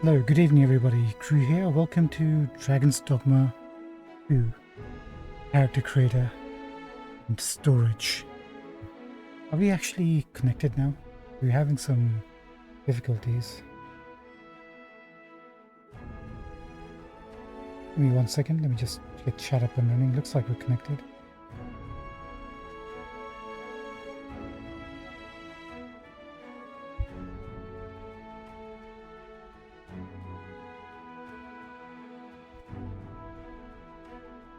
Hello, good evening everybody. Crew here. Welcome to Dragon's Dogma 2. Character Creator and Storage. Are we actually connected now? We're having some difficulties. Give me 1 second. Let me just get chat up and running. Looks like we're connected.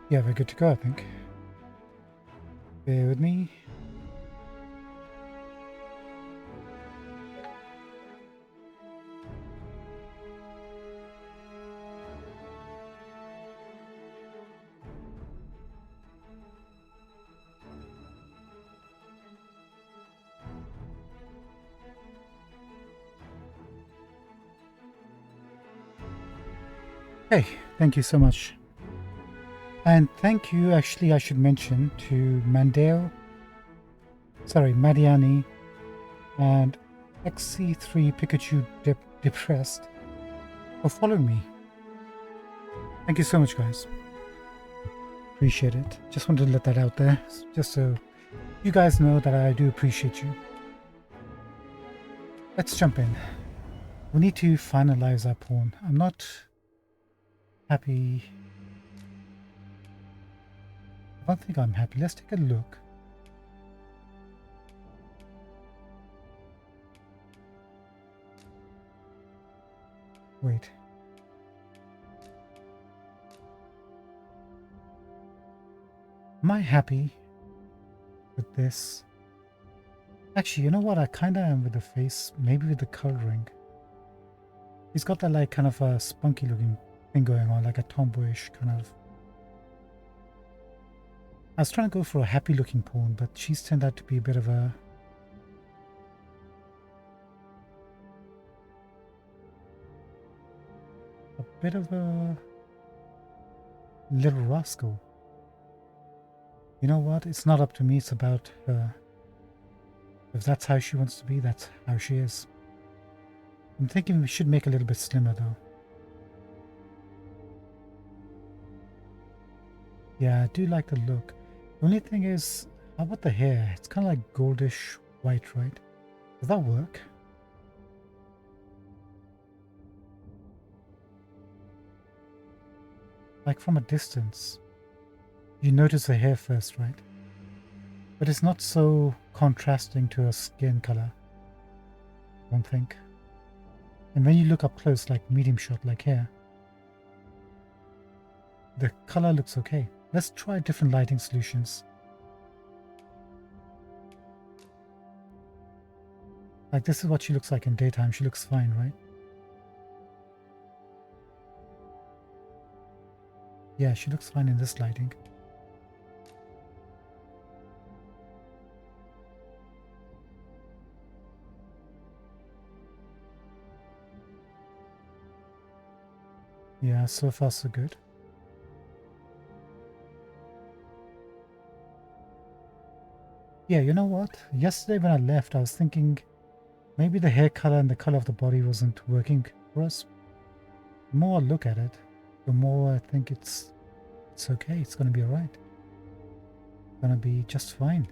Yeah, we're good to go, I think. Bear with me. Hey, thank you so much. And thank you, actually, I should mention, to Madiani and XC3 Pikachu Depressed for following me. Thank you so much, guys. Appreciate it. Just wanted to let that out there, just so you guys know that I do appreciate you. Let's jump in. We need to finalize our pawn. I'm not happy. I don't think I'm happy. Let's take a look. Wait. Am I happy with this? Actually, you know what? I kind of am with the face. Maybe with the coloring. He's got that like kind of a spunky looking thing going on, like a tomboyish kind of. I was trying to go for a happy looking pawn, but she's turned out to be a bit of a little rascal. You know what? It's not up to me. It's about her. If that's how she wants to be, that's how she is. I'm thinking we should make a little bit slimmer though. Yeah, I do like the look. The only thing is, how about the hair? It's kind of like goldish white, right? Does that work? Like from a distance, you notice the hair first, right? But it's not so contrasting to her skin color, I don't think. And when you look up close, like medium shot, like here, the color looks okay. Let's try different lighting solutions. Like this is what she looks like in daytime. She looks fine, right? Yeah, she looks fine in this lighting. Yeah, so far so good. Yeah, you know what? Yesterday when I left, I was thinking maybe the hair color and the color of the body wasn't working for us. The more I look at it, the more I think it's okay. It's going to be alright. It's going to be just fine.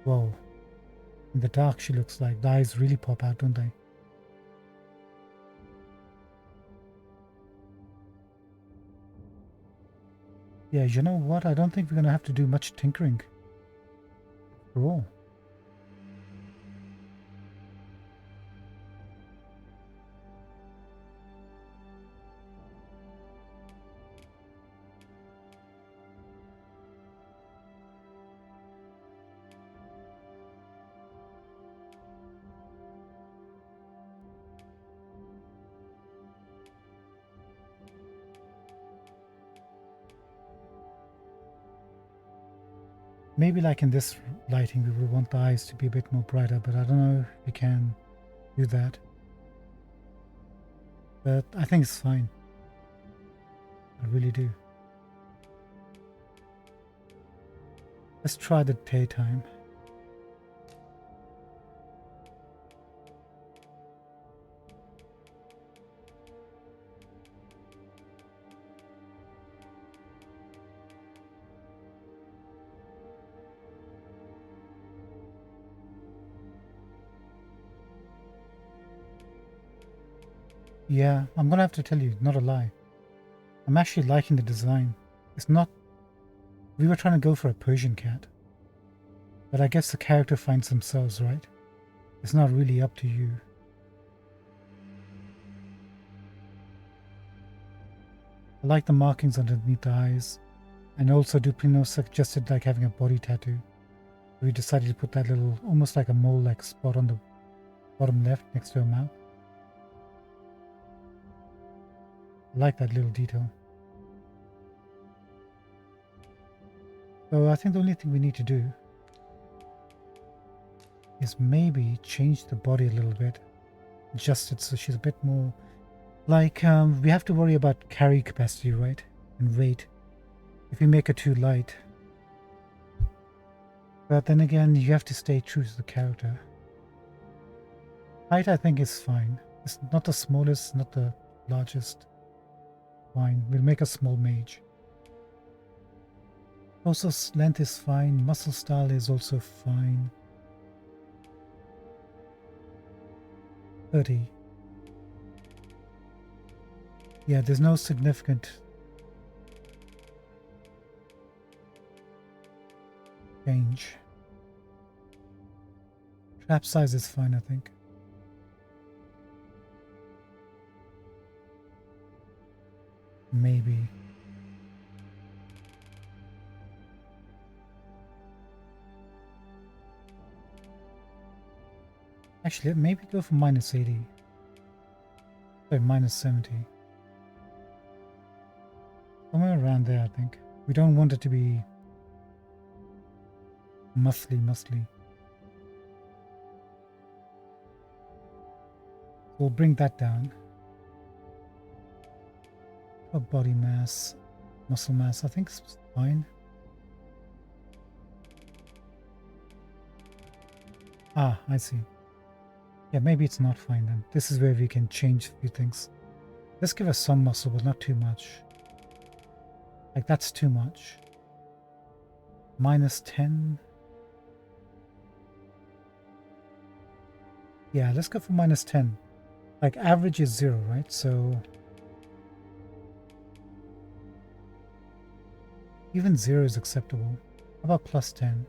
Whoa. In the dark, she looks like the eyes really pop out, don't they? Yeah, you know what? I don't think we're going to have to do much tinkering at all. Maybe like in this lighting, we would want the eyes to be a bit more brighter, but I don't know if we can do that. But I think it's fine. I really do. Let's try the daytime. Yeah, I'm gonna have to tell you, not a lie. I'm actually liking the design. It's not. We were trying to go for a Persian cat, but I guess the character finds themselves, right? It's not really up to you. I like the markings underneath the eyes, and also Duplino suggested like having a body tattoo. We decided to put that little, almost like a mole-like spot on the bottom left next to her mouth. I like that little detail. So I think the only thing we need to do is maybe change the body a little bit, adjust it so she's a bit more like, we have to worry about carry capacity, right? And weight. If you make her too light. But then again, you have to stay true to the character. Height, I think, is fine. It's not the smallest, not the largest. Fine. We'll make a small mage. Also, length is fine. Muscle style is also fine. 30. Yeah, there's no significant change. Trap size is fine, I think. Maybe. Actually, maybe go for minus 80. Sorry, minus 70. Somewhere around there, I think. We don't want it to be muscly. We'll bring that down. For body mass, muscle mass, I think it's fine. Ah, I see. Yeah, maybe it's not fine then. This is where we can change a few things. Let's give us some muscle, but not too much. Like, that's too much. Minus 10. Yeah, let's go for minus 10. Like, average is 0, right? So even 0 is acceptable. How about plus 10?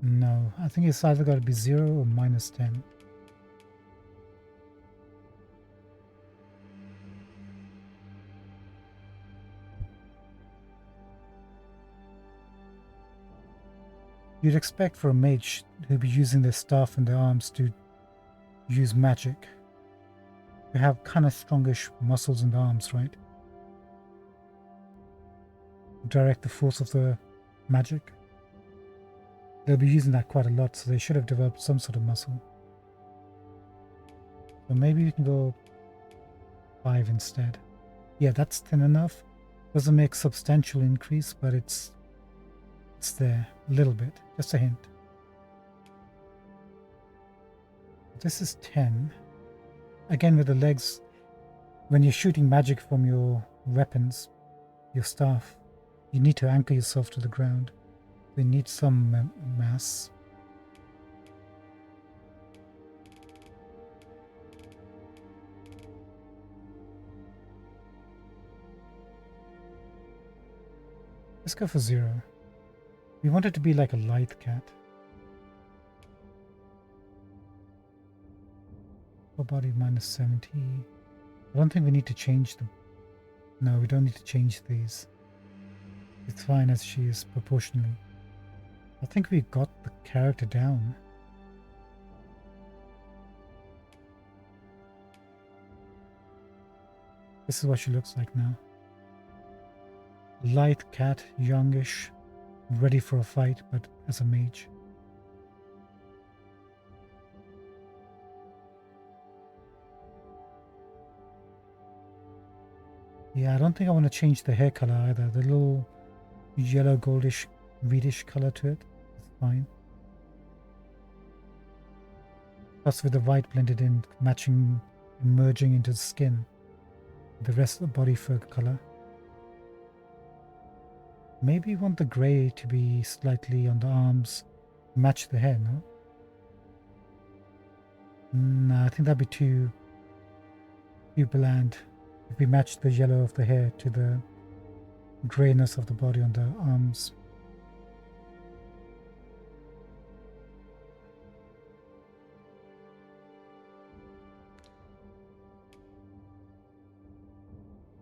No, I think it's either got to be 0 or minus 10. You'd expect for a mage who'd be using their staff and their arms to use magic. To have kind of strongish muscles and arms, right? Direct the force of the magic. They'll be using that quite a lot, so they should have developed some sort of muscle. So maybe we can go 5 instead. Yeah, that's thin enough. Doesn't make substantial increase, but it's there a little bit, just a hint. This is 10. Again, with the legs, when you're shooting magic from your weapons, your staff, you need to anchor yourself to the ground. They need some mass. Let's go for 0. We want it to be like a lithe cat. Full body minus 70. I don't think we need to change them. No, we don't need to change these. It's fine as she is proportionally. I think we got the character down. This is what she looks like now. Light cat, youngish, ready for a fight, but as a mage. Yeah, I don't think I want to change the hair color either. The little yellow goldish reddish color to it is fine. Plus with the white blended in, matching and merging into the skin. The rest of the body fur color. Maybe you want the grey to be slightly on the arms Match the hair, no? No, I think that'd be too bland if we match the yellow of the hair to the grayness of the body on the arms.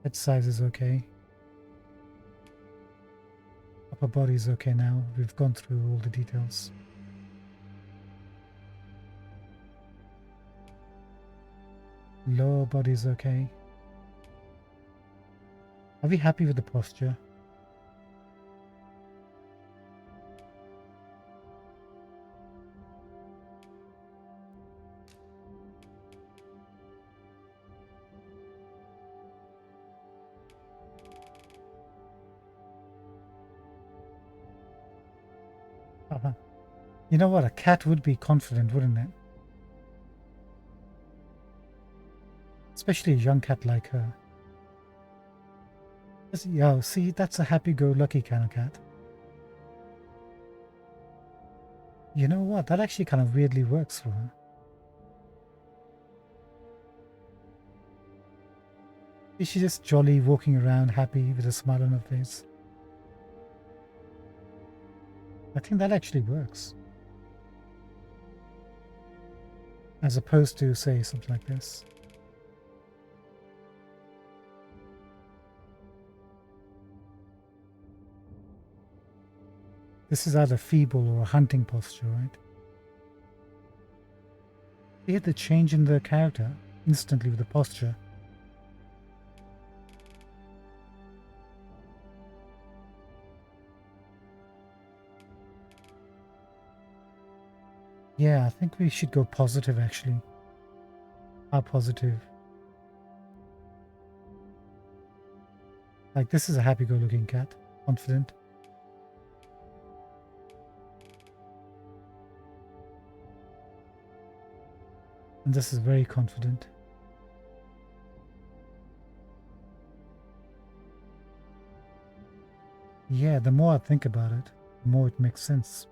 Head size is okay. Upper body is okay now. We've gone through all the details. Lower body is okay. Are we happy with the posture? You know what? A cat would be confident, wouldn't it? Especially a young cat like her. Yeah, see, that's a happy-go-lucky kind of cat. You know what? That actually kind of weirdly works for her. She's just jolly, walking around, happy, with a smile on her face. I think that actually works. As opposed to, say, something like this. This is either feeble or a hunting posture, right? You get the change in the character instantly with the posture. Yeah, I think we should go positive actually. How positive? Like, this is a happy-go-looking cat, confident. And this is very confident. Yeah, the more I think about it, the more it makes sense.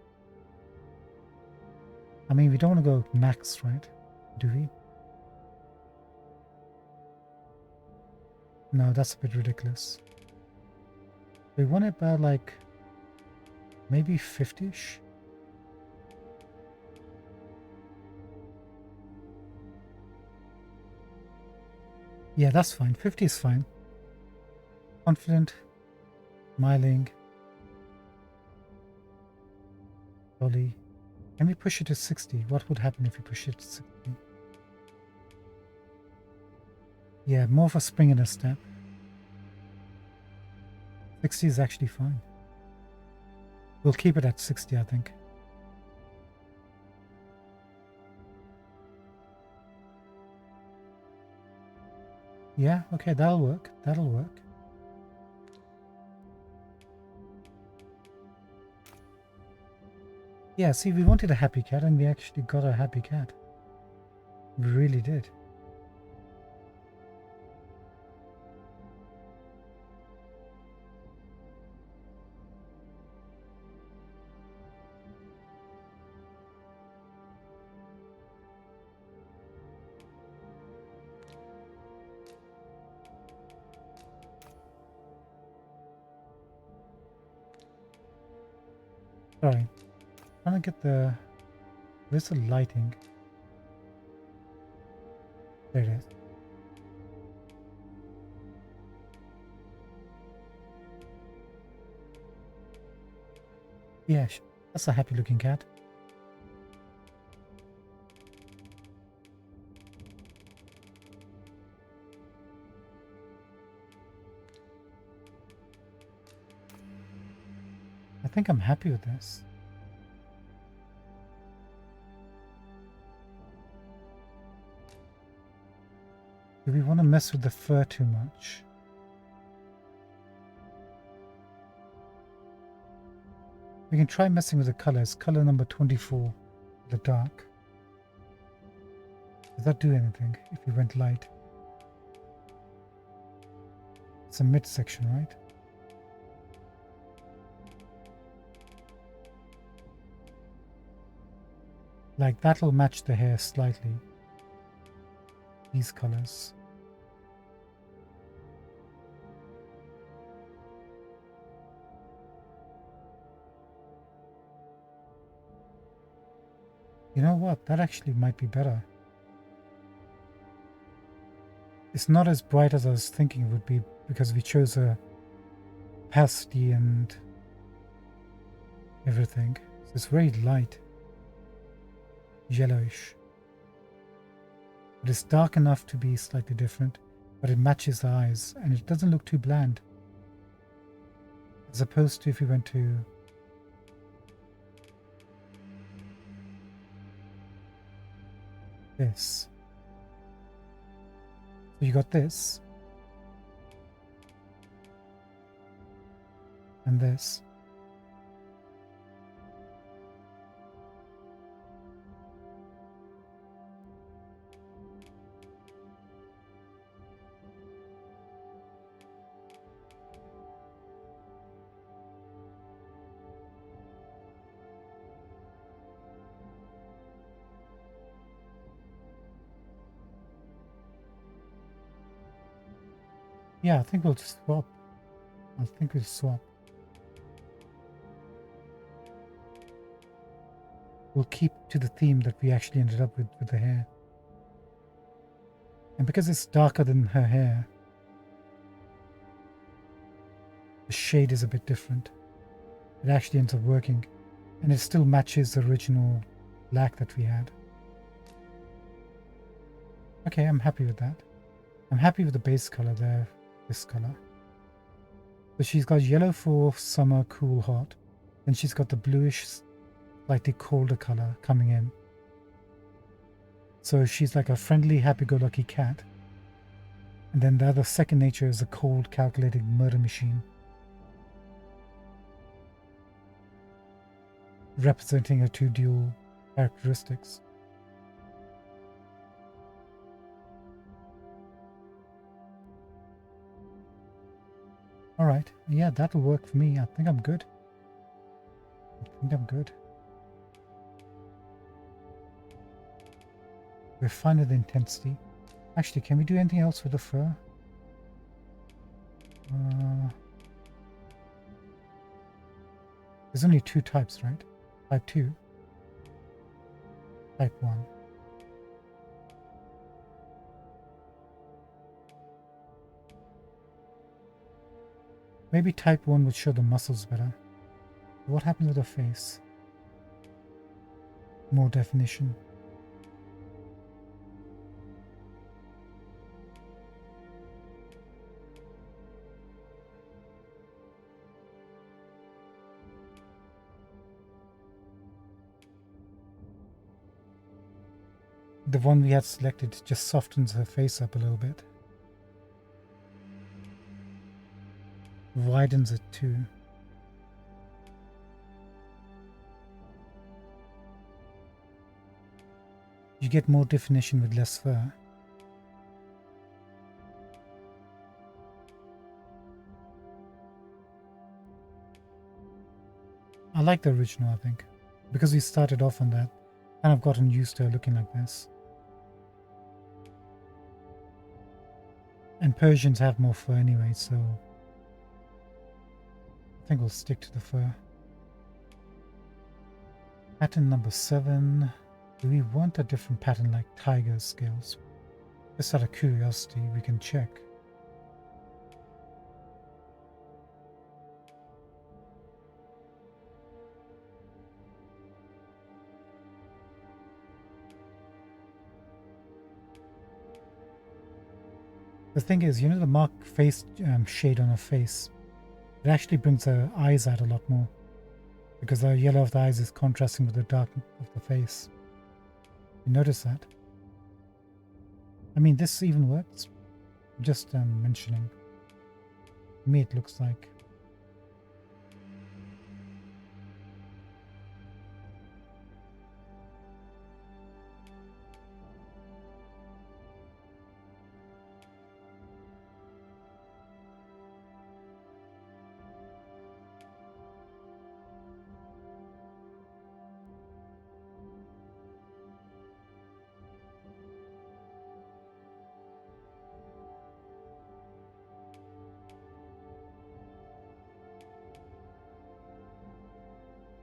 I mean, we don't want to go max, right? Do we? No, that's a bit ridiculous. We want it about like maybe 50-ish. Yeah, that's fine. 50 is fine. Confident, smiling, jolly. Can we push it to 60? What would happen if we push it to 60? Yeah, more of a spring in a step. 60 is actually fine. We'll keep it at 60, I think. Yeah, okay, that'll work. That'll work. Yeah, see, we wanted a happy cat and we actually got a happy cat. We really did. Sorry. Trying to get the... Where's the lighting? There it is. Yeah, that's a happy looking cat. I think I'm happy with this. Do we want to mess with the fur too much? We can try messing with the colors. Color number 24, the dark. Does that do anything if we went light? It's a midsection, right? . Like that'll match the hair slightly. These colors. You know what? That actually might be better. It's not as bright as I was thinking it would be because we chose a opacity and everything. So it's very light, yellowish. But it's dark enough to be slightly different, but it matches the eyes and it doesn't look too bland. As opposed to if we went to this. So you got this and this. Yeah, I think we'll swap. I think we'll swap. We'll keep to the theme that we actually ended up with the hair. And because it's darker than her hair, the shade is a bit different. It actually ends up working. And it still matches the original black that we had. Okay, I'm happy with that. I'm happy with the base color there, this color. So she's got yellow for summer, cool, hot. Then she's got the bluish, slightly colder color coming in. So she's like a friendly, happy-go-lucky cat. And then the other second nature is a cold, calculating murder machine. Representing her two dual characteristics. Alright, yeah, that'll work for me. I think I'm good. We're fine with the intensity. Actually, can we do anything else with the fur? There's only two types, right? Type 2. Type 1. Maybe type 1 would show the muscles better. What happens with the face? More definition. The one we had selected just softens her face up a little bit. Widens it too. You get more definition with less fur. I like the original, I think. Because we started off on that, and I've gotten used to her looking like this. And Persians have more fur anyway, so I think we'll stick to the fur. Pattern number 7. Do we want a different pattern like tiger scales? Just out of curiosity, we can check. The thing is, you know the mark face shade on her face? It actually brings her eyes out a lot more. Because the yellow of the eyes is contrasting with the dark of the face. You notice that? I mean, this even works. I'm just mentioning. To me, it looks like.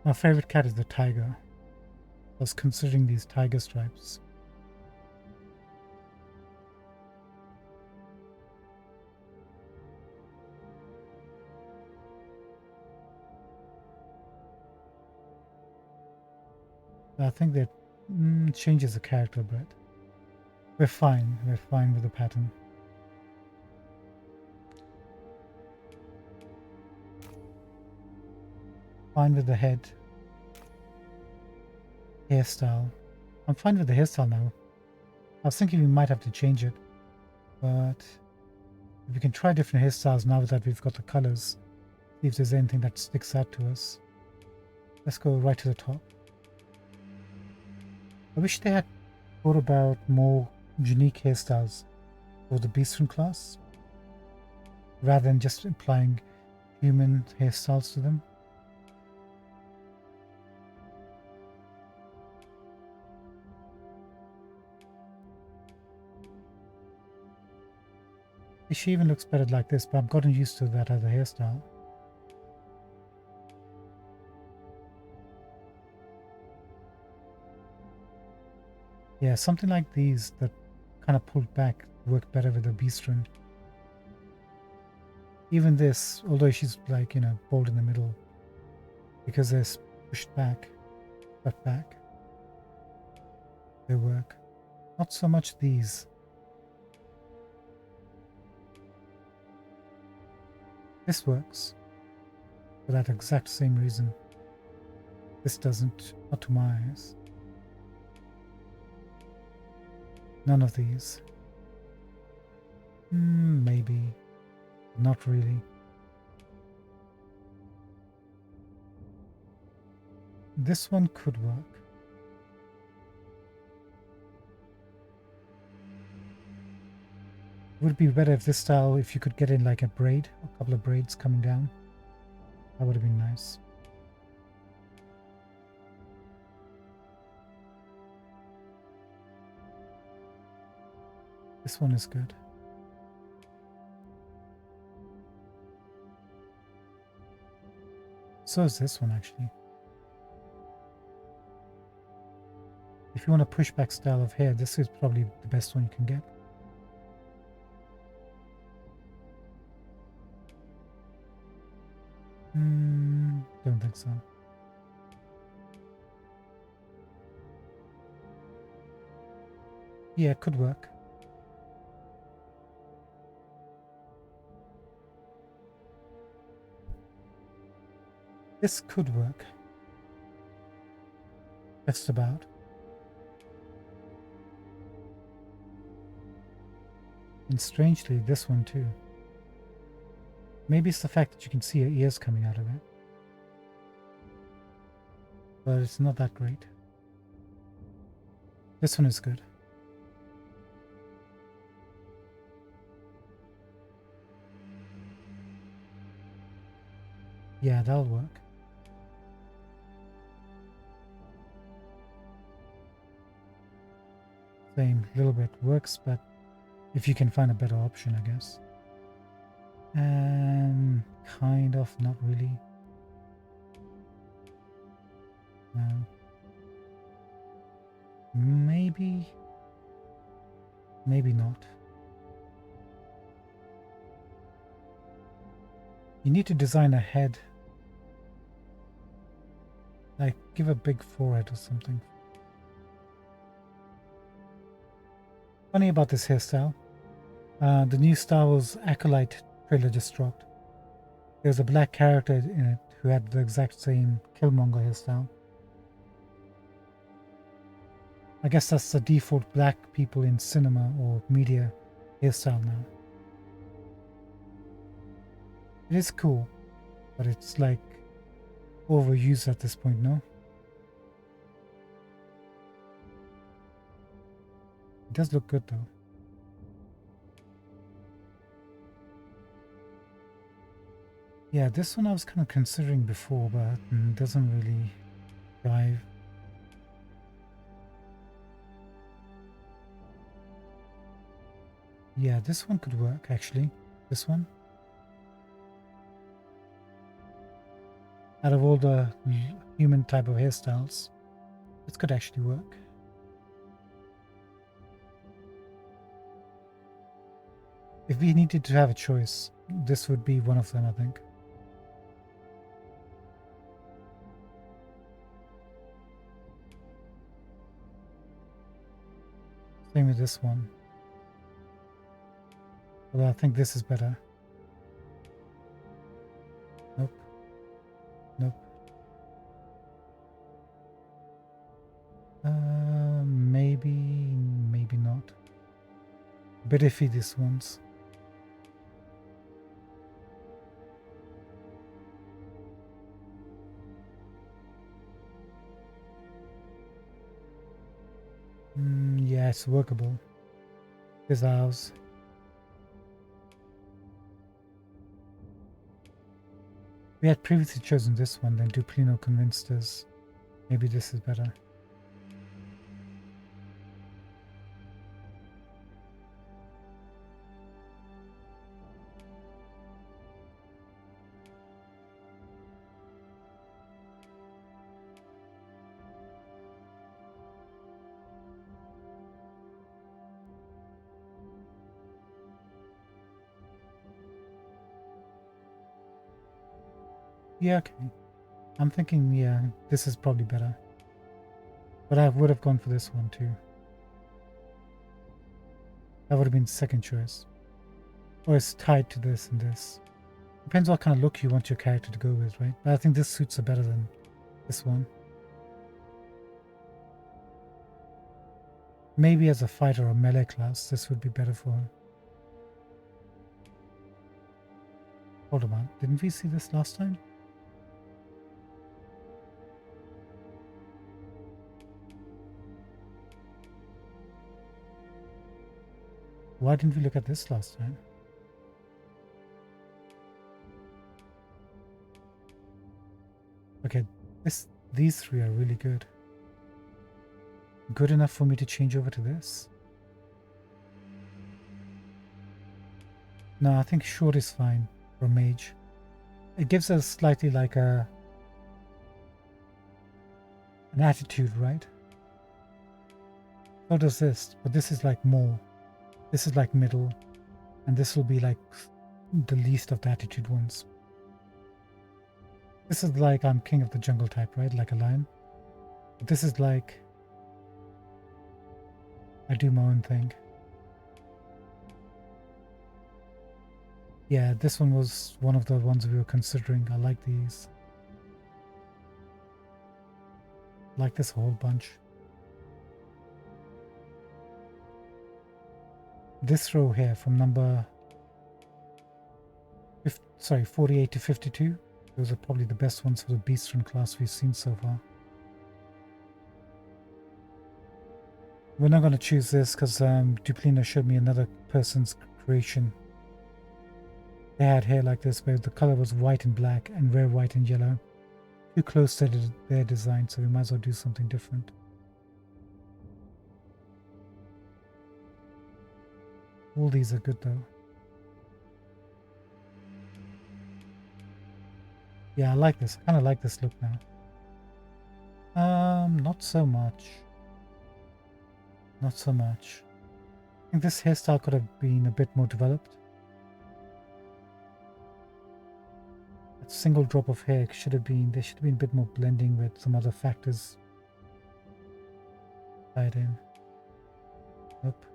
My favorite cat is the tiger. I was considering these tiger stripes. I think that changes the character a bit. We're fine. We're fine with the pattern. Fine with the head. Hairstyle. I'm fine with the hairstyle now. I was thinking we might have to change it. But if we can try different hairstyles now that we've got the colors. See if there's anything that sticks out to us. Let's go right to the top. I wish they had thought about more unique hairstyles for the Beastron class, rather than just applying human hairstyles to them. She even looks better like this, but I've gotten used to that other hairstyle. Yeah, something like these that kind of pulled back work better with the Beastron. Even this, although she's like, bald in the middle, because they're pushed back, cut back, they work. Not so much these. This works for that exact same reason. This doesn't, not to my eyes. None of these. Maybe. Not really. This one could work. Would it be better if this style, if you could get in like a braid, a couple of braids coming down? That would have been nice. This one is good. So is this one actually. If you want a pushback style of hair, this is probably the best one you can get. Don't think so. Yeah, it could work. This could work. Just about. And strangely, this one too. Maybe it's the fact that you can see her ears coming out of it. But it's not that great. This one is good. Yeah, that'll work. Same, little bit works, but if you can find a better option, I guess. And kind of, not really. No. Maybe. Maybe not. You need to design a head. Like, give a big forehead or something. Funny about this hairstyle. The new Star Wars Acolyte trailer just dropped. There's a black character in it who had the exact same Killmonger hairstyle. I guess that's the default black people in cinema or media hairstyle now. It is cool, but it's like overused at this point, no? It does look good though. Yeah, this one I was kind of considering before, but doesn't really drive. Yeah, this one could work actually. This one. out of all the human type of hairstyles, this could actually work. If we needed to have a choice, this would be one of them, I think. Same with this one. Although I think this is better. Nope. Nope. Maybe not. A bit iffy this one's. Yeah, it's workable. Here's ours. We had previously chosen this one, then Duplino convinced us maybe this is better. Yeah, okay. I'm thinking, yeah, this is probably better. But I would have gone for this one too. That would have been second choice. Or it's tied to this and this. Depends what kind of look you want your character to go with, right? But I think this suits her better than this one. Maybe as a fighter or melee class, this would be better for her. Hold on, didn't we see this last time? Why didn't we look at this last time? Okay, these three are really good. Good enough for me to change over to this? No, I think short is fine for mage. It gives us slightly like an attitude, right? So does this, but this is like more. This is like middle, and this will be like the least of the attitude ones. This is like I'm king of the jungle type, right? Like a lion. But this is like I do my own thing. Yeah, this one was one of the ones we were considering. I like these. Like this whole bunch. This row here from number 48 to 52. Those are probably the best ones for the Beastron class we've seen so far. We're not going to choose this because Duplino showed me another person's creation. They had hair like this where the color was white and black and rare white and yellow. Too close to their design, so we might as well do something different. All these are good though. Yeah, I like this. I kind of like this look now. Not so much. Not so much. I think this hairstyle could have been a bit more developed. That single drop of hair should have been, there should have been a bit more blending with some other factors tied in. Nope.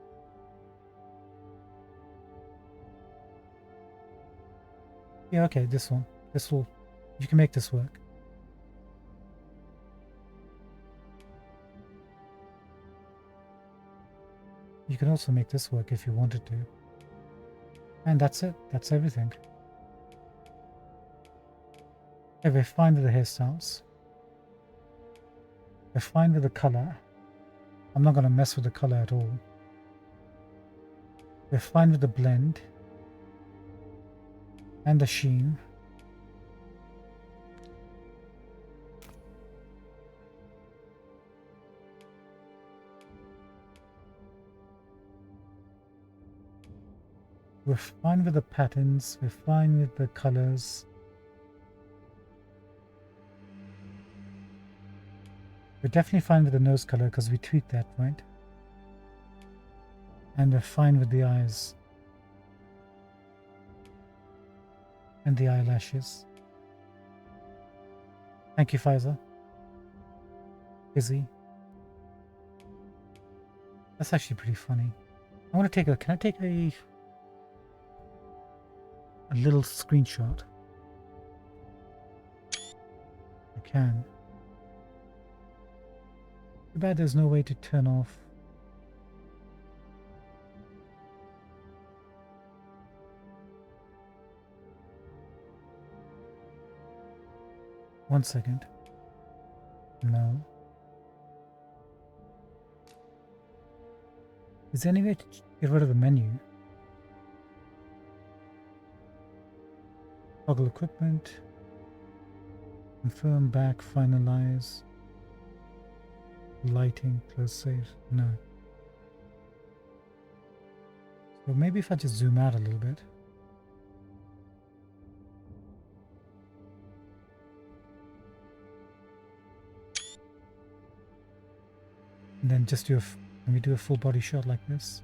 Yeah, okay, this one. This will, you can make this work. You can also make this work if you wanted to. And that's it. That's everything. Okay, we're fine with the hairstyles. We're fine with the color. I'm not going to mess with the color at all. We're fine with the blend. And the sheen. We're fine with the patterns. We're fine with the colors. definitely fine with the nose color because we tweaked that, right? And we're fine with the eyes. And the eyelashes. Thank you, Pfizer. Busy. That's actually pretty funny. I want to take a... Can I take a little screenshot? I can. Too bad there's no way to turn off. One second. No. Is there any way to get rid of the menu? Toggle equipment. Confirm, back, finalize. Lighting, close save. No. So maybe if I just zoom out a little bit. And then just do can we do a full body shot like this?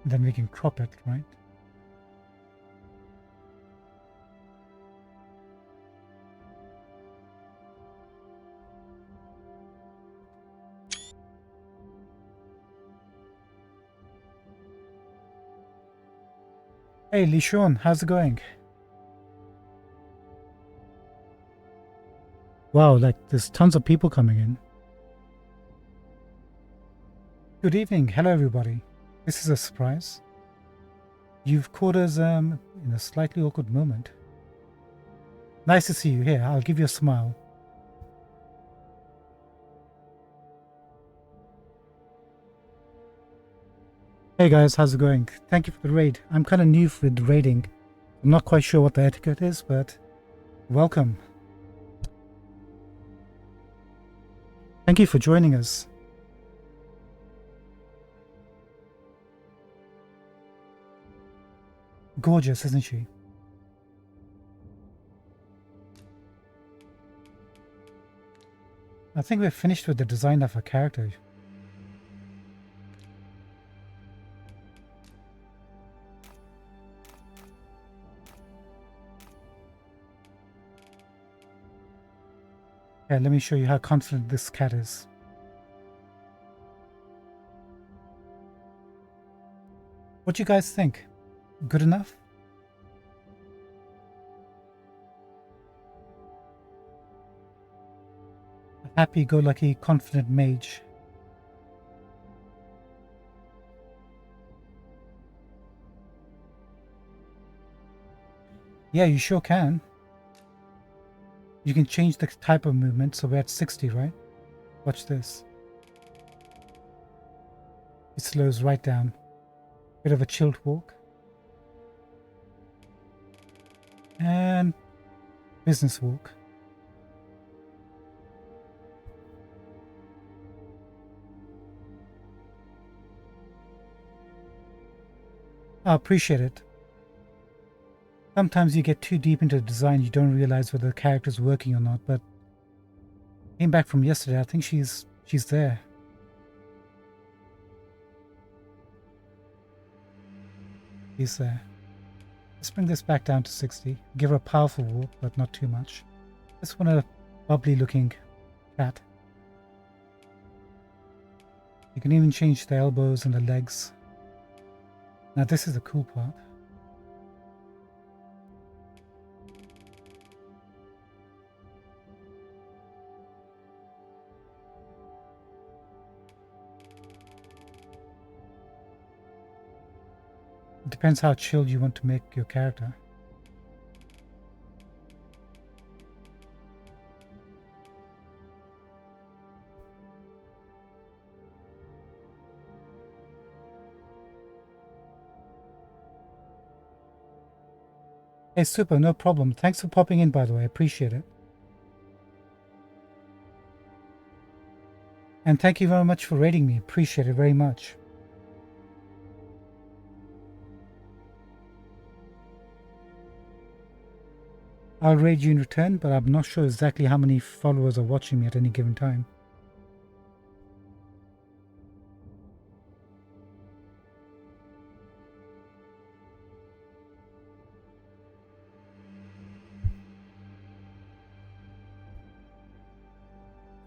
And then we can crop it, right? Hey, Lishon, how's it going? Wow, like there's tons of people coming in. Good evening. Hello, everybody. This is a surprise. You've caught us in a slightly awkward moment. Nice to see you. Here, I'll give you a smile. Hey guys, how's it going? Thank you for the raid. I'm kind of new with raiding. I'm not quite sure what the etiquette is, but welcome. Thank you for joining us. Gorgeous, isn't she? I think we're finished with the design of our character. Yeah, let me show you how confident this cat is. What do you guys think? Good enough? A happy-go-lucky, confident mage. Yeah, you sure can. You can change the type of movement, so we're at 60, right? Watch this. It slows right down. Bit of a chilled walk. And business walk. I appreciate it. Sometimes you get too deep into the design, you don't realize whether the character's working or not, but came back from yesterday, I think she's there. She's there. Let's bring this back down to 60. Give her a powerful walk, but not too much. Just want a bubbly looking cat. You can even change the elbows and the legs. Now this is the cool part. It depends how chilled you want to make your character. Hey, super, no problem. Thanks for popping in, by the way. I appreciate it. And thank you very much for rating me. Appreciate it very much. I'll raid you in return, but I'm not sure exactly how many followers are watching me at any given time.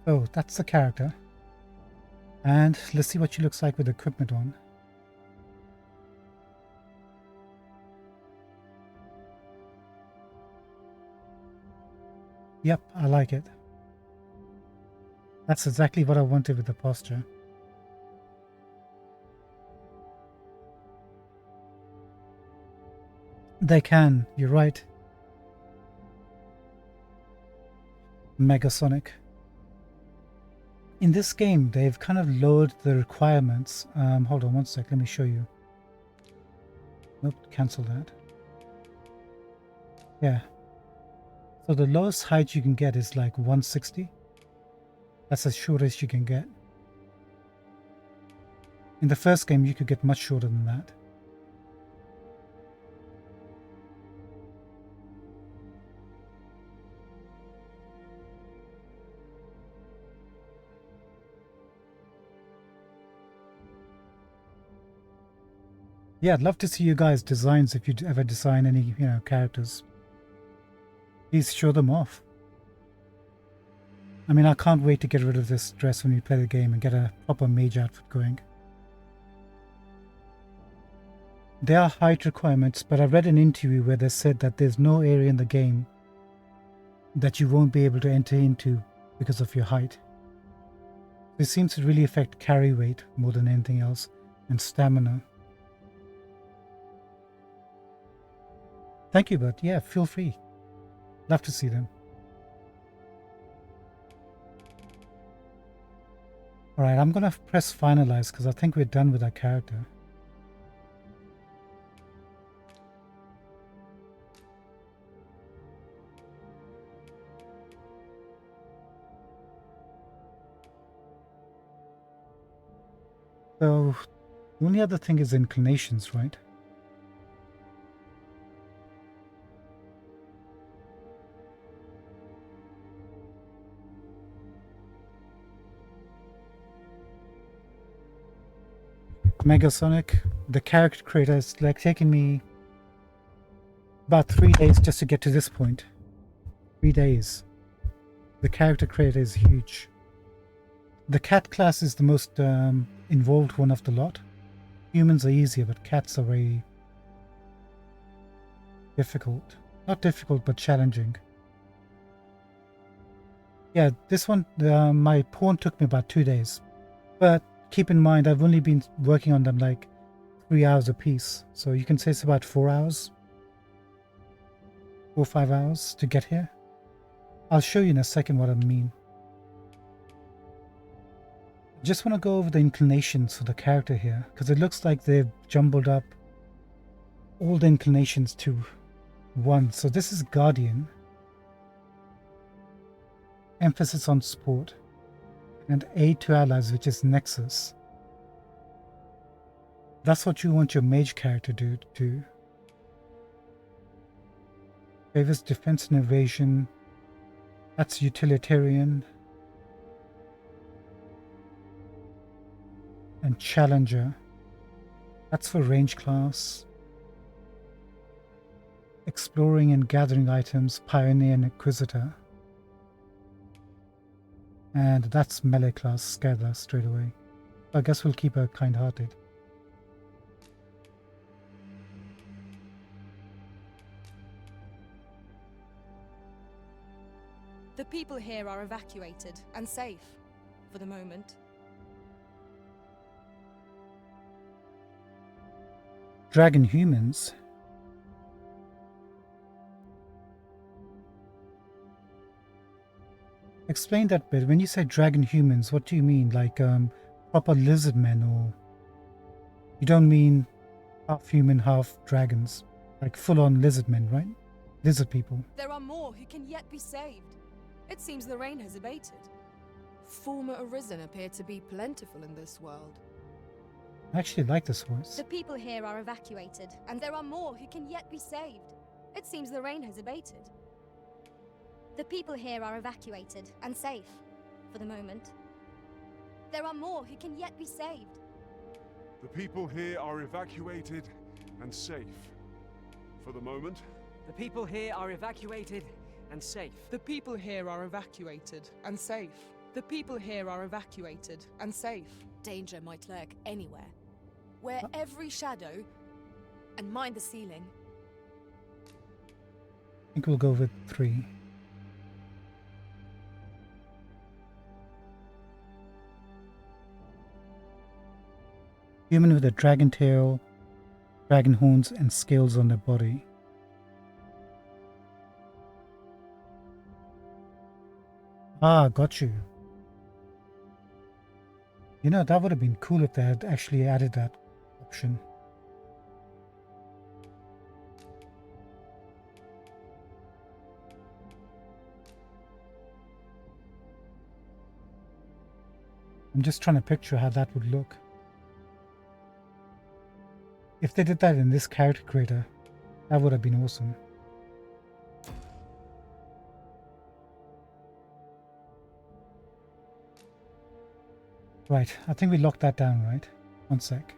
So that's the character. And let's see what she looks like with equipment on. Yep, I like it. That's exactly what I wanted with the posture. They can, you're right. Megasonic. In this game, they've kind of lowered the requirements. Hold on one sec, let me show you. Nope, cancel that. Yeah. So the lowest height you can get is like 160. That's as short as you can get. In the first game, you could get much shorter than that. Yeah, I'd love to see you guys' designs if you ever design any, characters. Please show them off. I mean, I can't wait to get rid of this dress when we play the game and get a proper mage outfit going. There are height requirements, but I read an interview where they said that there's no area in the game that you won't be able to enter into because of your height. This seems to really affect carry weight more than anything else, and stamina. Thank you, but yeah, feel free. Love to see them. Alright, I'm gonna press finalize because I think we're done with our character. So, the only other thing is inclinations, right? Megasonic, the character creator, is like taking me about 3 days just to get to this point. 3 days. The character creator is huge. The cat class is the most involved one of the lot. Humans are easier, but cats are very difficult. Not difficult, but challenging. Yeah, this one, my pawn took me about 2 days. But keep in mind, I've only been working on them like 3 hours a piece. So you can say it's about 4 hours. 4 or 5 hours to get here. I'll show you in a second what I mean. Just want to go over the inclinations for the character here, because it looks like they've jumbled up all the inclinations to one. So this is Guardian. Emphasis on sport. And aid to allies, which is Nexus. That's what you want your mage character to do. Favors defense and evasion. That's utilitarian. And challenger. That's for range class. Exploring and gathering items, pioneer and inquisitor. And that's melee class, scared us straight away. I guess we'll keep her kind-hearted. The people here are evacuated and safe, for the moment. Dragon humans. Explain that bit. When you say dragon humans, what do you mean? Like proper lizard men, or you don't mean half human, half dragons? Like full-on lizard men, right? Lizard people. There are more who can yet be saved. It seems the rain has abated. Former arisen appear to be plentiful in this world. I actually like this voice. The people here are evacuated, and there are more who can yet be saved. It seems the rain has abated. The people here are evacuated and safe, for the moment. There are more who can yet be saved. The people here are evacuated and safe. For the moment. The people here are evacuated and safe. The people here are evacuated and safe. The people here are evacuated and safe. Danger might lurk anywhere. Where every shadow... And mind the ceiling. I think we'll go with 3. Human with a dragon tail, dragon horns, and scales on their body. Ah, got you. You know, that would have been cool if they had actually added that option. I'm just trying to picture how that would look. If they did that in this character creator, that would have been awesome. Right, I think we locked that down, right? One sec.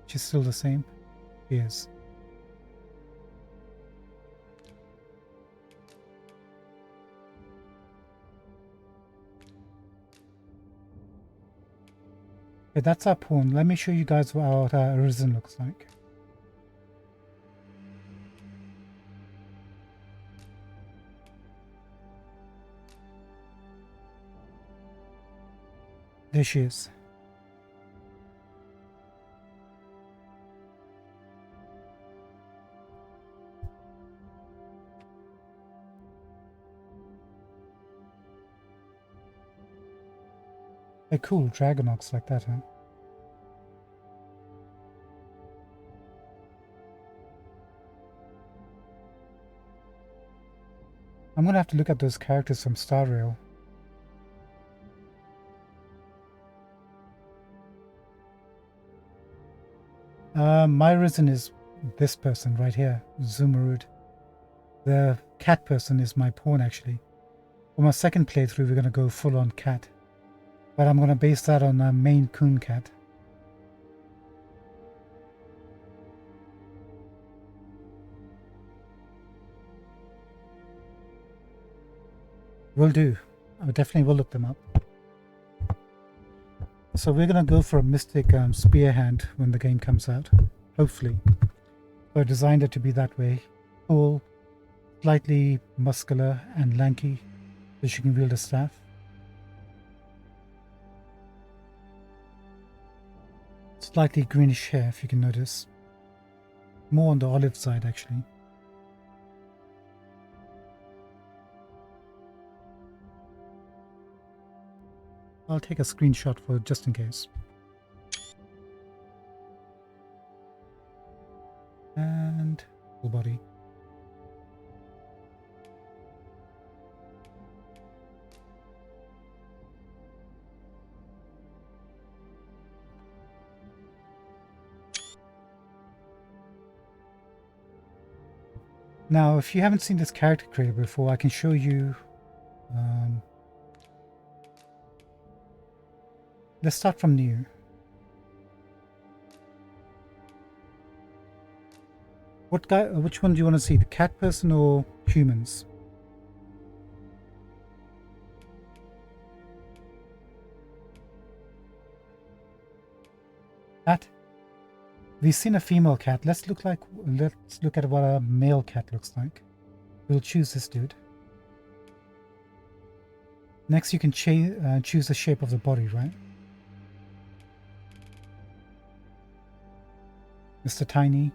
She's still the same? Yes. Okay, that's our pawn. Let me show you guys what our Arisen looks like. There she is. A cool dragon ox like that, huh? I'm gonna have to look at those characters from Star Rail. My Risen is this person right here, Zumarud. The cat person is my pawn actually. For my second playthrough we're gonna go full on cat. But I'm gonna base that on a Maine Coon cat. Will do. I definitely will look them up. So we're going to go for a Mystic Spear Hand when the game comes out. Hopefully. I designed it to be that way. Tall, slightly muscular and lanky, so she can wield a staff. Slightly greenish hair, if you can notice. More on the olive side, actually. I'll take a screenshot for just in case. And full body. Now, if you haven't seen this character creator before, I can show you. Let's start from new. Which one do you want to see? The cat person or humans? Cat. We've seen a female cat. Let's look at what a male cat looks like. We'll choose this dude. Next, you can choose the shape of the body, right? Mr. Tiny,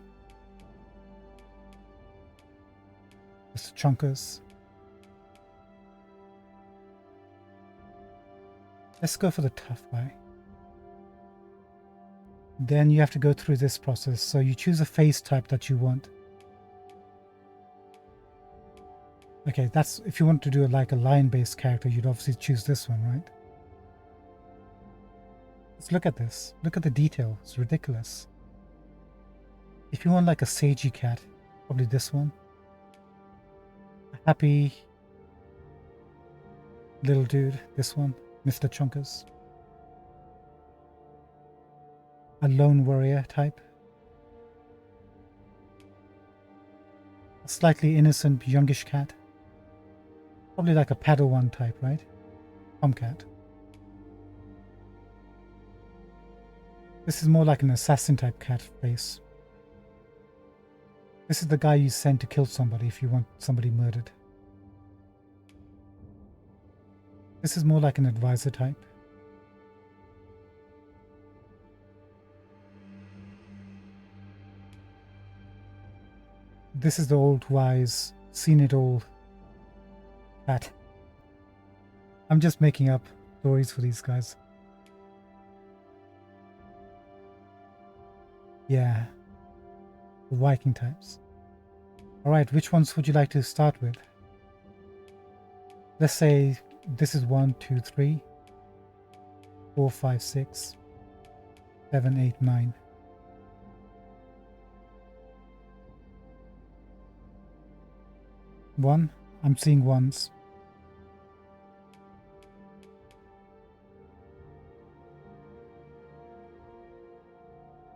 Mr. Chunkus. Let's go for the tough guy. Then you have to go through this process. So you choose a face type that you want. Okay, that's if you want to do like a lion-based character, you'd obviously choose this one, right? Let's look at this. Look at the detail. It's ridiculous. If you want like a sagey cat, probably this one. A happy little dude, this one, Mr. Chunkers. A lone warrior type. A slightly innocent youngish cat. Probably like a Padawan type, right? Tomcat. This is more like an assassin type cat face. This is the guy you send to kill somebody if you want somebody murdered. This is more like an advisor type. This is the old wise, seen it all cat. I'm just making up stories for these guys. Yeah. The Viking types. Alright, which ones would you like to start with? Let's say this is 1, 2, 3, 4, 5, 6, 7, 8, 9. One. I'm seeing ones.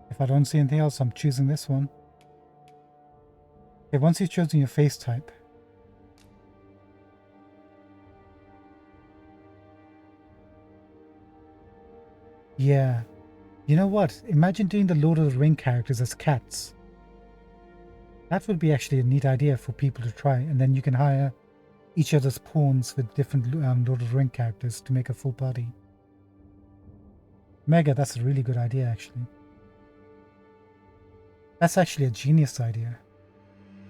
If I don't see anything else, I'm choosing this one. Okay, once you've chosen your face type, yeah. You know what? Imagine doing the Lord of the Ring characters as cats. That would be actually a neat idea for people to try, and then you can hire each other's pawns with different Lord of the Ring characters to make a full party. Mega, that's a really good idea, actually. That's actually a genius idea.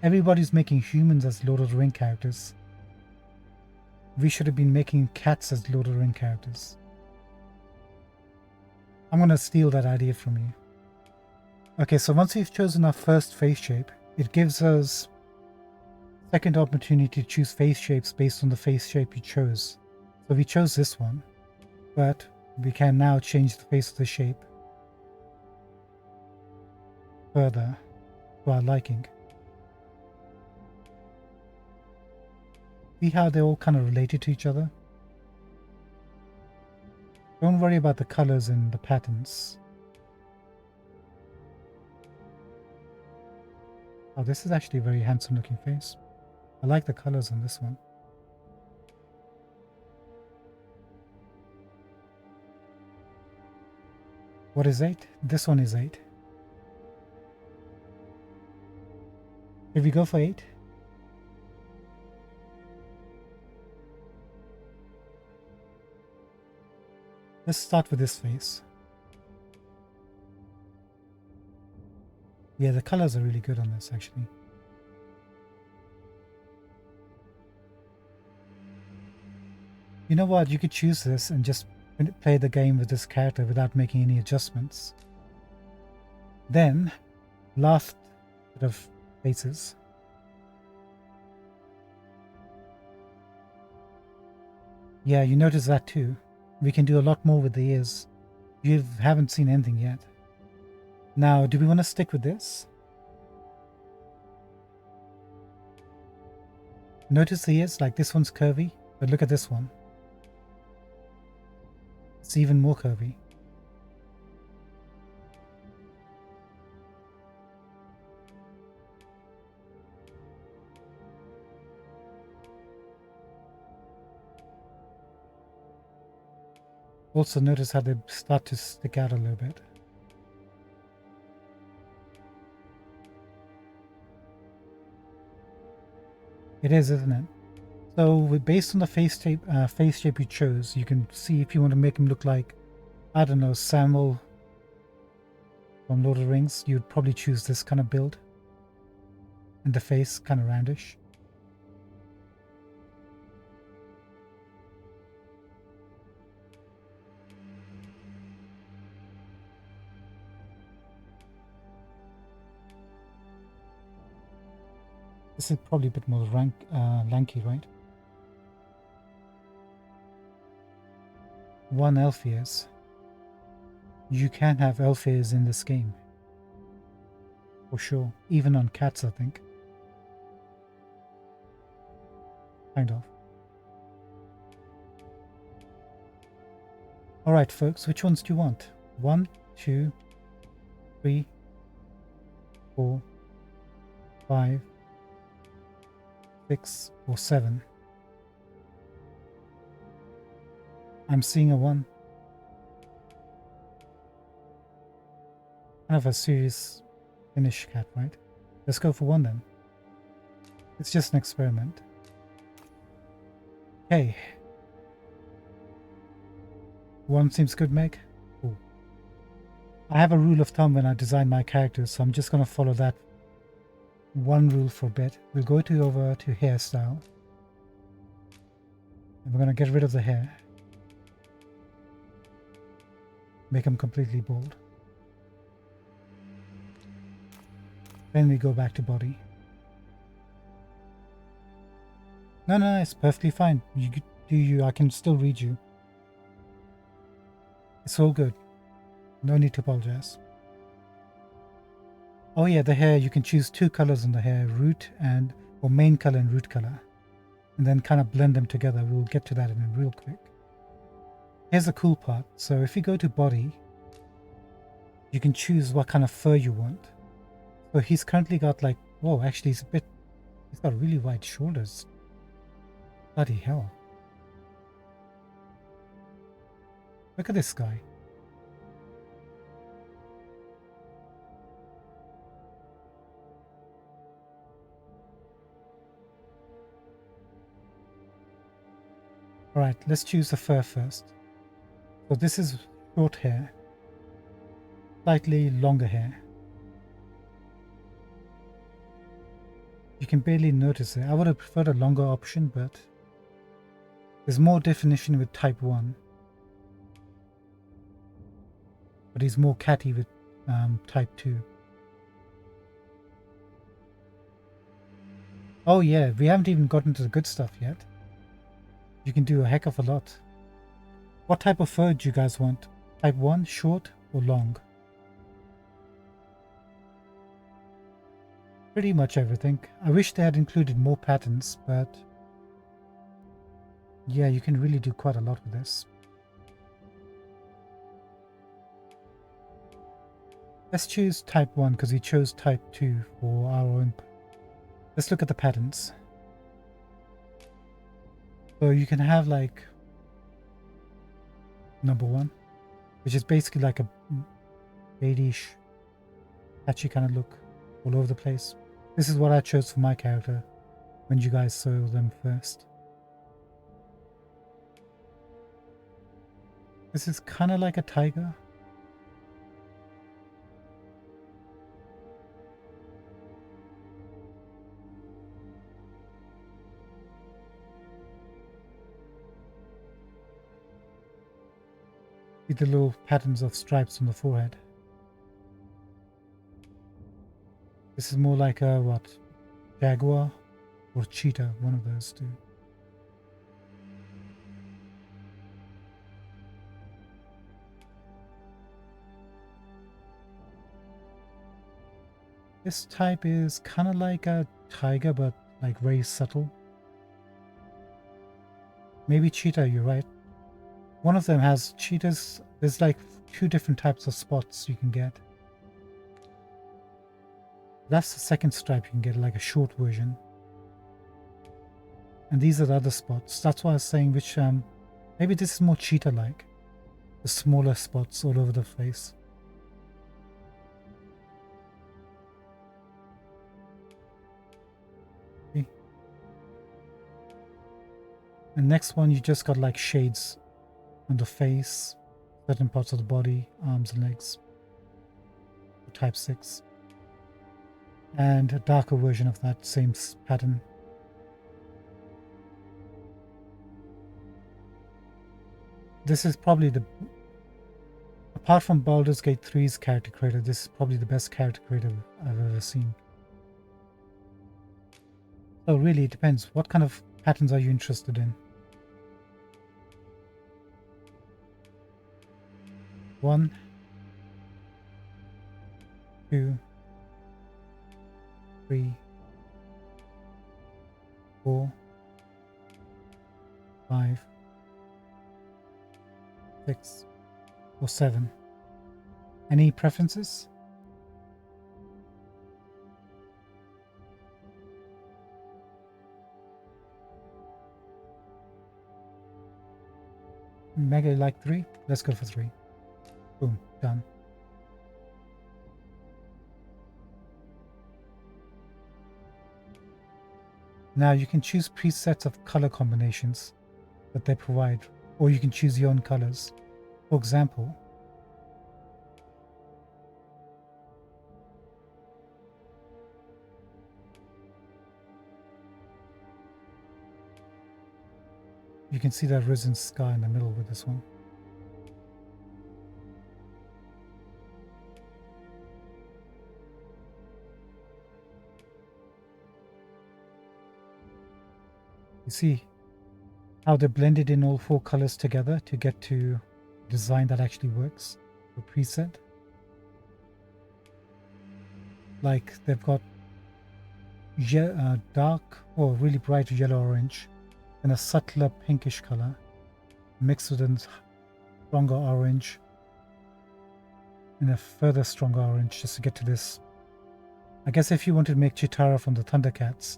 Everybody's making humans as Lord of the Ring characters. We should have been making cats as Lord of the Ring characters. I'm going to steal that idea from you. Okay, so once we've chosen our first face shape, it gives us second opportunity to choose face shapes based on the face shape you chose. So we chose this one, but we can now change the face of the shape further to our liking. See how they're all kind of related to each other? Don't worry about the colors and the patterns. Oh, this is actually a very handsome looking face. I like the colors on this one. What is 8? This one is 8. Did we go for 8? Let's start with this face. Yeah, the colors are really good on this actually. You know what? You could choose this and just play the game with this character without making any adjustments. Then, last bit of faces. Yeah, you notice that too. We can do a lot more with the ears. You haven't seen anything yet. Now, do we want to stick with this? Notice the ears, like this one's curvy, but look at this one. It's even more curvy. Also notice how they start to stick out a little bit. It is, isn't it? So based on the face shape you chose, you can see if you want to make him look like, I don't know, Samuel from Lord of the Rings, you'd probably choose this kind of build. And the face kind of roundish. This is probably a bit more lanky, right? 1 elf ears. You can have elf ears in this game. For sure. Even on cats, I think. Kind of. Alright, folks, which ones do you want? 1, 2, 3, 4, 5, 6, or 7? I'm seeing a 1. Kind of a serious Finnish cat, right? Let's go for 1 then. It's just an experiment. Okay. 1 seems good, Meg? Cool. I have a rule of thumb when I design my characters, so I'm just going to follow that one rule for a bit. We'll go over to hairstyle. And we're going to get rid of the hair. Make them completely bald. Then we go back to body. No, it's perfectly fine. You do you. I can still read you. It's all good. No need to apologize. Oh yeah, the hair, you can choose 2 colors on the hair, root and, or main color and root color. And then kind of blend them together. We'll get to that in a real quick. Here's the cool part. So if you go to body, you can choose what kind of fur you want. So he's currently got like, whoa, actually he's got really wide shoulders. Bloody hell. Look at this guy. Alright, let's choose the fur first. So this is short hair. Slightly longer hair. You can barely notice it. I would have preferred a longer option, but there's more definition with type 1. But he's more catty with type 2. Oh yeah, we haven't even gotten to the good stuff yet. You can do a heck of a lot. What type of fur do you guys want? Type 1, short or long? Pretty much everything. I wish they had included more patterns, but yeah, you can really do quite a lot with this. Let's choose type 1 because we chose type 2 for our own. Let's look at the patterns. So you can have like number 1, which is basically like a beige, patchy kind of look all over the place. This is what I chose for my character when you guys saw them first. This is kind of like a tiger. See the little patterns of stripes on the forehead. This is more like a what? Jaguar or cheetah, one of those two. This type is kind of like a tiger, but like very subtle. Maybe cheetah, you're right. One of them has cheetahs. There's like 2 different types of spots you can get. That's the second stripe you can get, like a short version. And these are the other spots. That's why I was saying which, maybe this is more cheetah-like. The smaller spots all over the face. See? And next one, you just got like shades on the face, certain parts of the body, arms and legs. Type 6. And a darker version of that same pattern. This is probably the, apart from Baldur's Gate 3's character creator, this is probably the best character creator I've ever seen. So really it depends. What kind of patterns are you interested in? 1, 2, 3, 4, 5, 6, or 7. Any preferences? Mega like 3? Let's go for 3. Boom, done. Now you can choose presets of color combinations that they provide, or you can choose your own colors. For example, you can see that risen sky in the middle with this one. You see how they blended in all 4 colors together to get to design that actually works, the preset. Like they've got dark or really bright yellow orange and a subtler pinkish color mixed with a stronger orange and a further stronger orange just to get to this. I guess if you wanted to make Chitara from the Thundercats,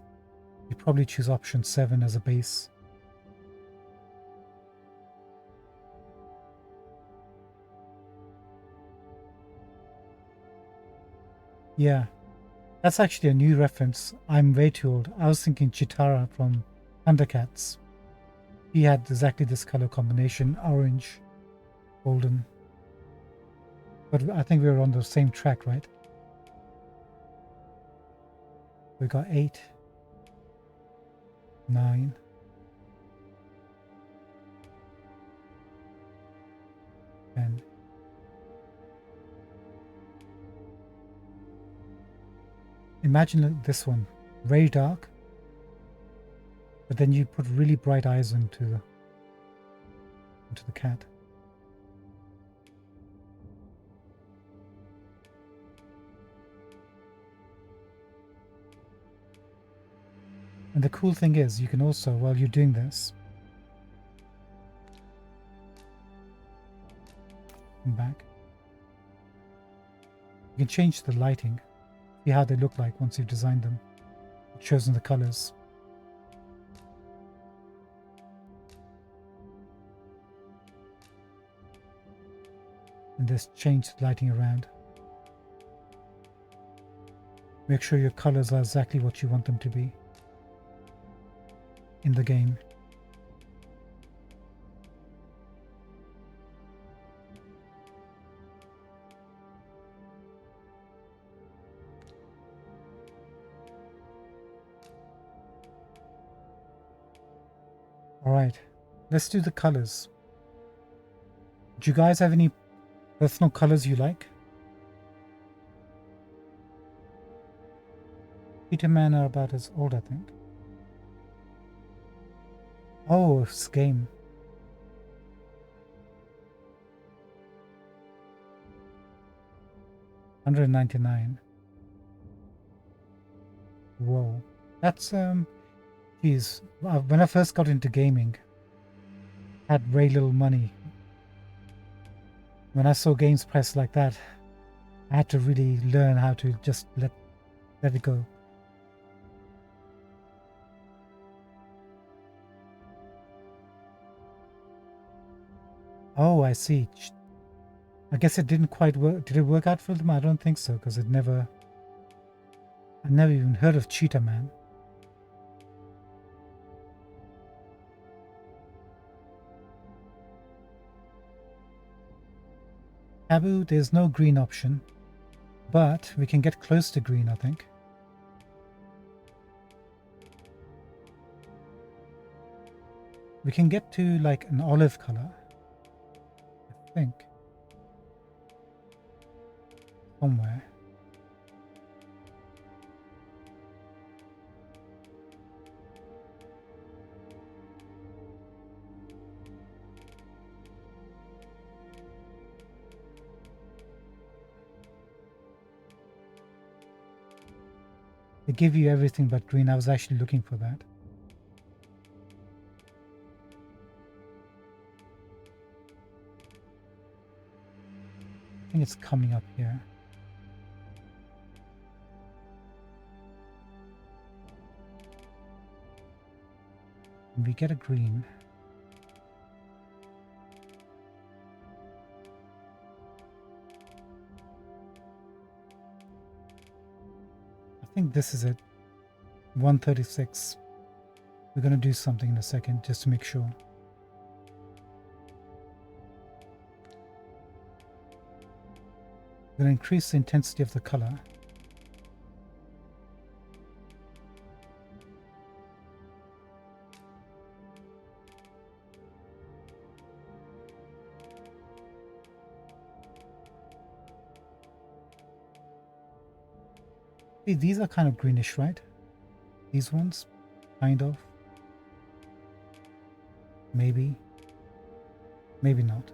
you probably choose option 7 as a base. Yeah, that's actually a new reference. I'm way too old. I was thinking Chitara from Thundercats. He had exactly this color combination, orange, golden. But I think we were on the same track, right? We got 8, 9, 10. Imagine this one, very dark, but then you put really bright eyes into the cat. And the cool thing is, you can also, while you're doing this, come back. You can change the lighting, see how they look like once you've designed them, chosen the colors. And just change the lighting around. Make sure your colors are exactly what you want them to be in the game. Alright, let's do the colors. Do you guys have any personal colors you like? Peter Man are about as old, I think. Oh, it's game. $199. Whoa. That's geez. When I first got into gaming, I had very little money. When I saw games priced like that, I had to really learn how to just let it go. Oh, I see. I guess it didn't quite work. Did it work out for them? I don't think so, because I never even heard of Cheetah Man. Taboo, there's no green option, but we can get close to green, I think. We can get to like an olive color, I think. Somewhere. They give you everything but green. I was actually looking for that. I think it's coming up here. And we get a green. I think this is it. 136. We're going to do something in a second just to make sure. We're going to increase the intensity of the color. See, these are kind of greenish, right? These ones, kind of. Maybe. Maybe not.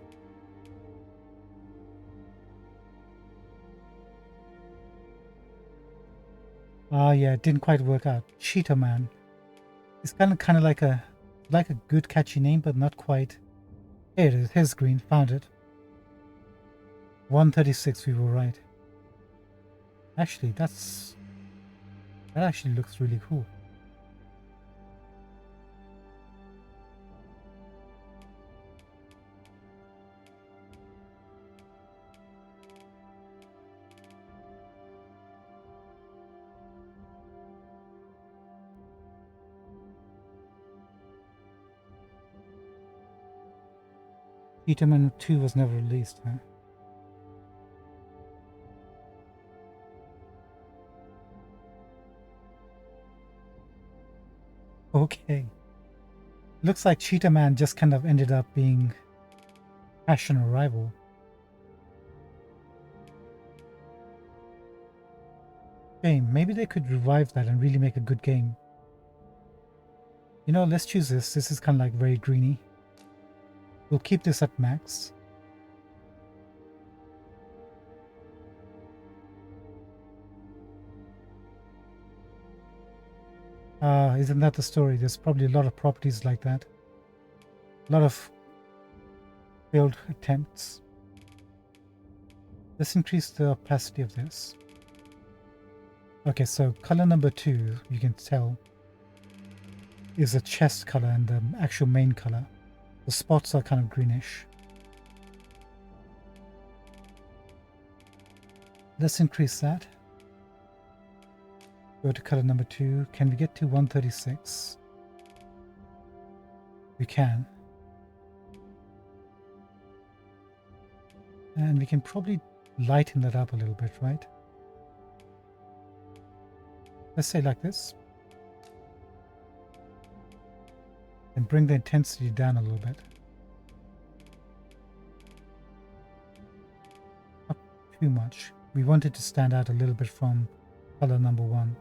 Ah, yeah, it didn't quite work out. Cheetah Man. It's kind of like a good catchy name, but not quite. Here it is. Here's green. Found it. 136. We were right. Actually, that actually looks really cool. Peterman 2 was never released, huh? Okay. Looks like Cheetah Man just kind of ended up being Passion or Rival. Okay, maybe they could revive that and really make a good game. You know, let's choose this. This is kind of like very greeny. We'll keep this at max. Isn't that the story? There's probably a lot of properties like that. A lot of failed attempts. Let's increase the opacity of this. Okay, so color number 2, you can tell, is a chest color and the actual main color. The spots are kind of greenish. Let's increase that. Go to color number 2. Can we get to 136? We can. And we can probably lighten that up a little bit, right? Let's say like this. And bring the intensity down a little bit. Not too much. We want it to stand out a little bit from color number 1.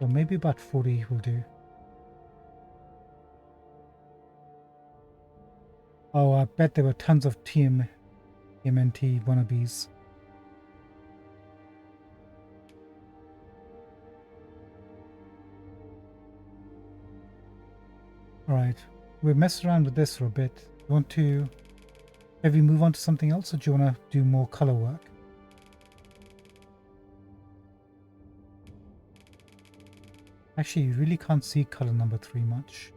So maybe about 40 will do. Oh, I bet there were tons of TMNT wannabes. Alright, we've messed around with this for a bit. Have we move on to something else, or do you want to do more color work? Actually, you really can't see color number 3 much.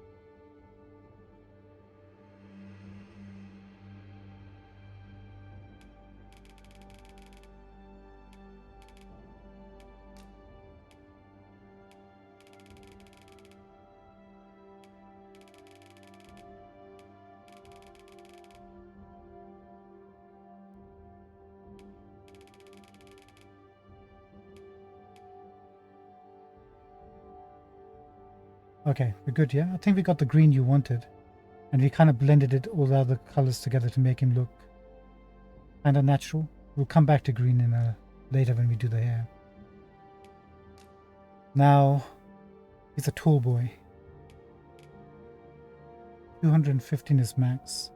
Okay, we're good, yeah? I think we got the green you wanted. And we kind of blended all the other colors together to make him look kind of natural. We'll come back to green later when we do the hair. Now, he's a tall boy. 215 is max.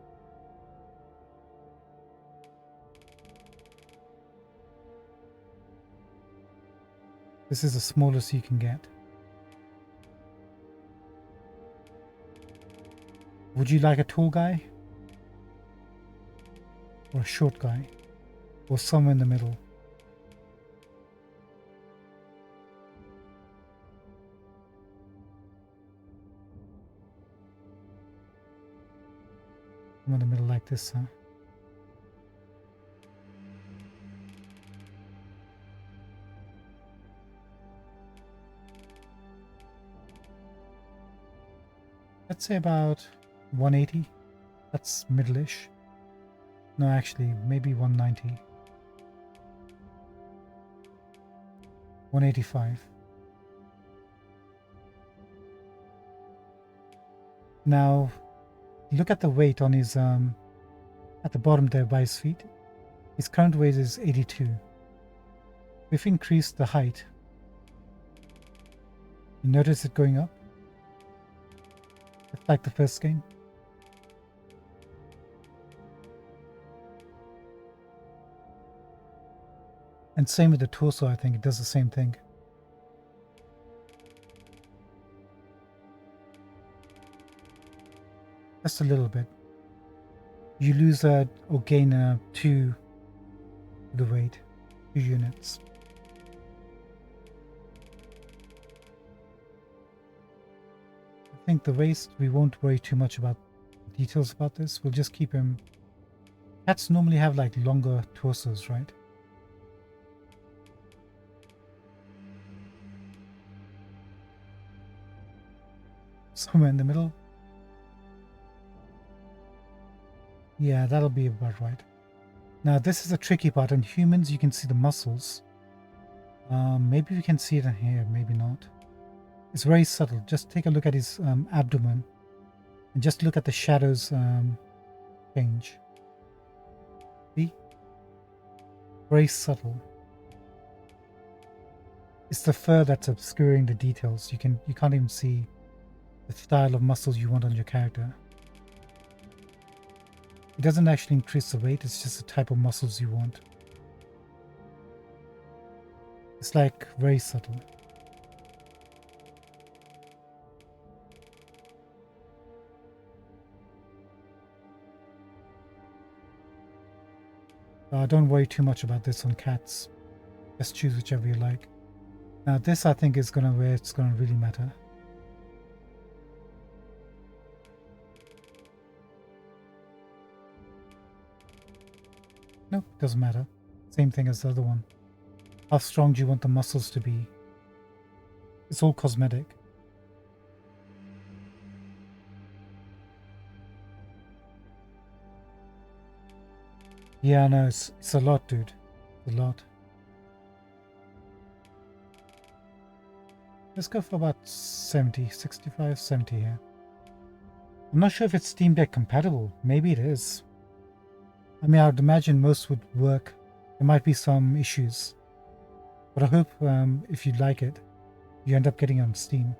This is the smallest you can get. Would you like a tall guy? Or a short guy? Or somewhere in the middle? I'm in the middle like this, huh? Let's say about 180. That's middle-ish. No, actually, maybe 190. 185. Now, look at the weight on his, at the bottom there by his feet. His current weight is 82. If we increase the height, you notice it going up? It's like the first game. And same with the torso, I think it does the same thing. Just a little bit. You lose or gain 2 the weight, 2 units. I think the waist, we won't worry too much about details about this. We'll just keep him. Cats normally have like longer torsos, right? Somewhere in the middle. Yeah, that'll be about right. Now this is a tricky part. In humans, you can see the muscles. Maybe we can see it in here, maybe not. It's very subtle. Just take a look at his abdomen and just look at the shadows change. See? Very subtle. It's the fur that's obscuring the details. You can't even see the style of muscles you want on your character. It doesn't actually increase the weight, it's just the type of muscles you want. It's like very subtle. Don't worry too much about this on cats. Just choose whichever you like. Now this I think is where it's gonna really matter. Nope, doesn't matter. Same thing as the other one. How strong do you want the muscles to be? It's all cosmetic. Yeah, no, it's a lot, dude. It's a lot. Let's go for about 70, 65, 70 here. I'm not sure if it's Steam Deck compatible. Maybe it is. I mean, I'd imagine most would work. There might be some issues. But I hope if you like it, you end up getting it on Steam.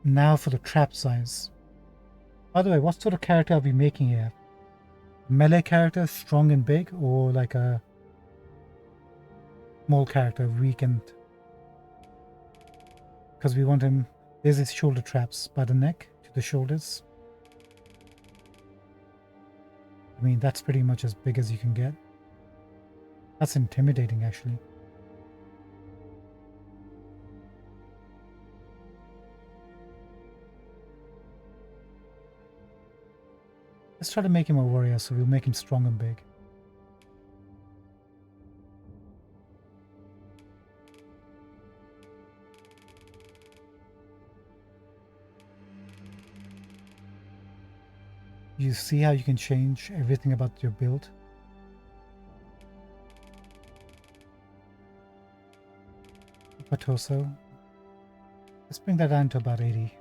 Now for the trap size. By the way, what sort of character are we making here? Melee character, strong and big, or like a small character, weakened? Because we want him. There's his shoulder traps by the neck to the shoulders. I mean, that's pretty much as big as you can get. That's intimidating, actually. Let's try to make him a warrior, so we'll make him strong and big. You see how you can change everything about your build? Upper torso. Let's bring that down to about 80.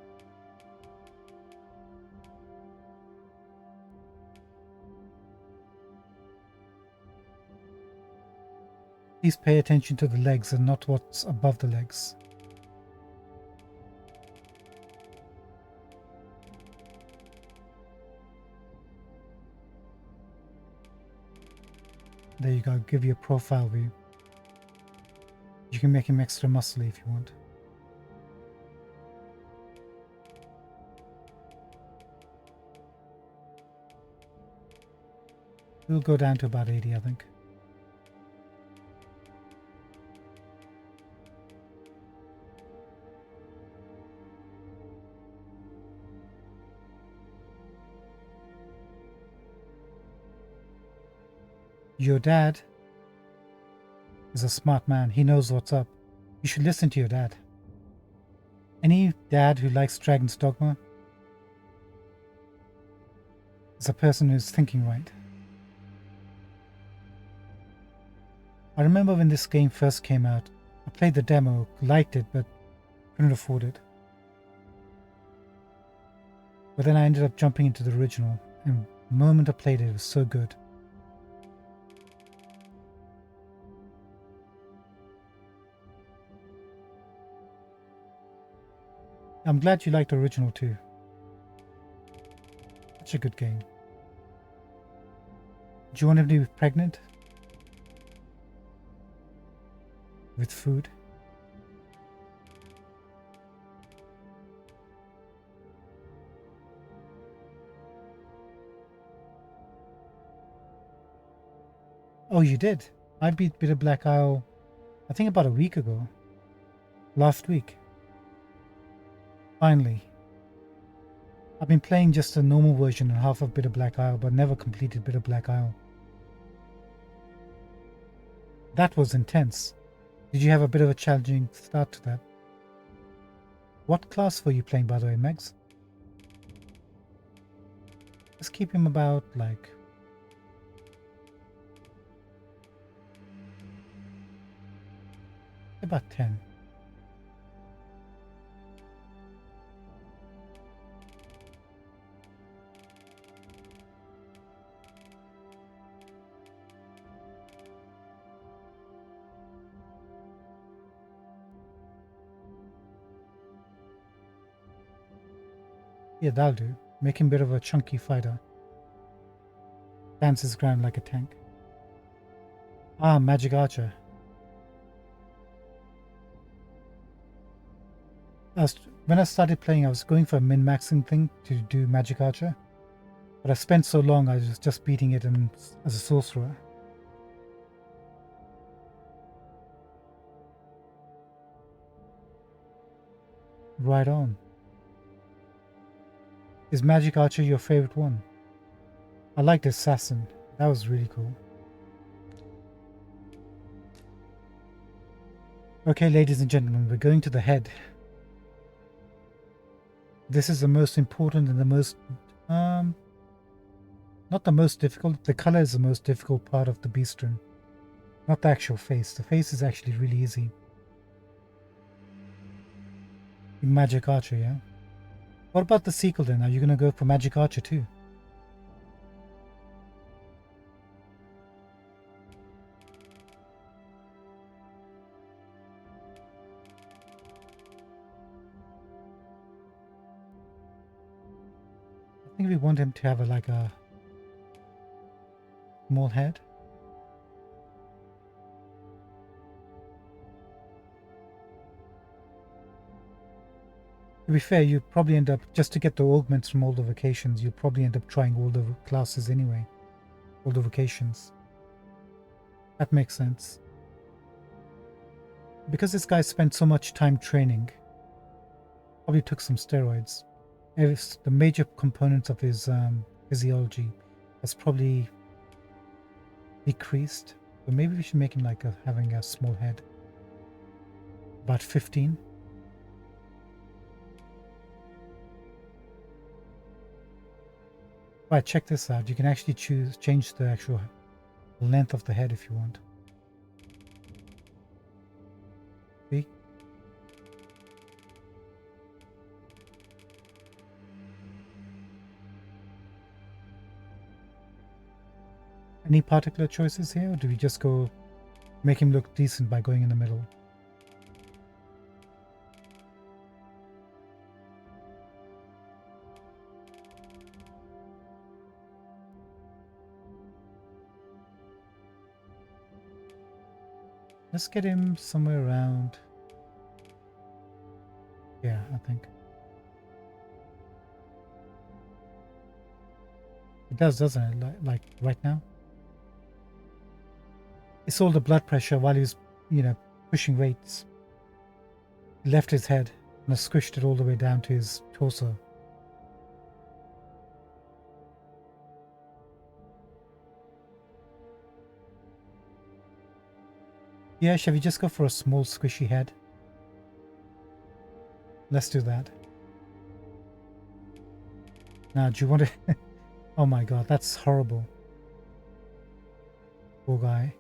Please pay attention to the legs and not what's above the legs. There you go. Give you a profile view. You can make him extra muscly if you want. We'll go down to about 80, I think. Your dad is a smart man. He knows what's up. You should listen to your dad. Any dad who likes Dragon's Dogma is a person who's thinking right. I remember when this game first came out, I played the demo, liked it, but couldn't afford it. But then I ended up jumping into the original, and the moment I played it, it was so good. I'm glad you liked the original too. Such a good game. Do you want him to be pregnant? With food? Oh, you did? I beat Bitter Black Isle, I think about a week ago. Last week. Finally. I've been playing just a normal version and half of Bitter Black Isle, but never completed Bitter Black Isle. That was intense. Did you have a bit of a challenging start to that? What class were you playing, by the way, Megs? Let's keep him about, like... about 10. Yeah, that'll do. Make him a bit of a chunky fighter. Stands his ground like a tank. Ah, Magic Archer. When I started playing, I was going for a min-maxing thing to do Magic Archer. But I spent so long, I was just beating it as a sorcerer. Right on. Is Magic Archer your favorite one? I liked Assassin. That was really cool. Okay, ladies and gentlemen, we're going to the head. This is the most important and the most... not the most difficult. The color is the most difficult part of the Beastren. Not the actual face. The face is actually really easy. Magic Archer, yeah? What about the sequel then? Are you going to go for Magic Archer too? I think we want him to have like a small head. To be fair, you probably end up, just to get the augments from all the vocations, you'll probably end up trying all the classes anyway. All the vocations. That makes sense. Because this guy spent so much time training, probably took some steroids. The major components of his physiology has probably decreased. So maybe we should make him like having a small head. About 15. Right, check this out. You can actually change the actual length of the head if you want. See? Any particular choices here, or do we just go make him look decent by going in the middle? Let's get him somewhere around. Yeah, I think. It does, doesn't it? Like right now. It's all the blood pressure while he was, pushing weights. He left his head and squished it all the way down to his torso. Yeah, shall we just go for a small squishy head? Let's do that. Now, do you want to... Oh my god, that's horrible. Poor guy.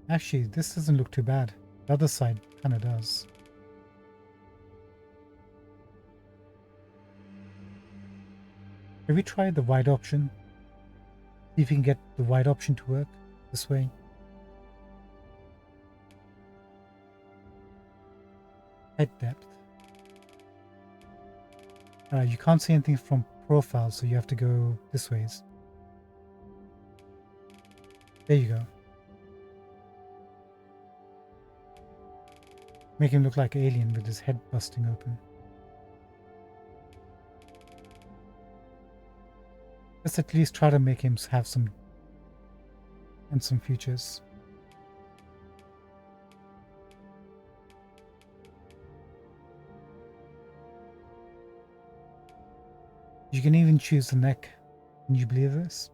Actually, this doesn't look too bad. The other side kind of does. Have we tried the wide option? See if we can get the wide option to work this way. Head depth. You can't see anything from profile, so you have to go this ways. There you go. Make him look like an alien with his head busting open. Let's at least try to make him have some features. You can even choose the neck. Can you believe this?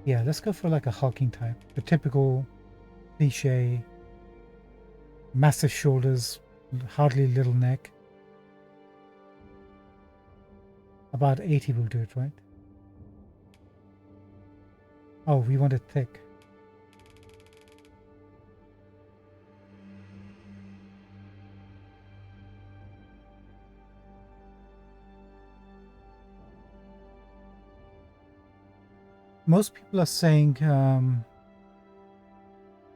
Yeah, let's go for like a hulking type. The typical cliche, massive shoulders, hardly little neck. About 80 will do it, right? Oh, we want it thick. Most people are saying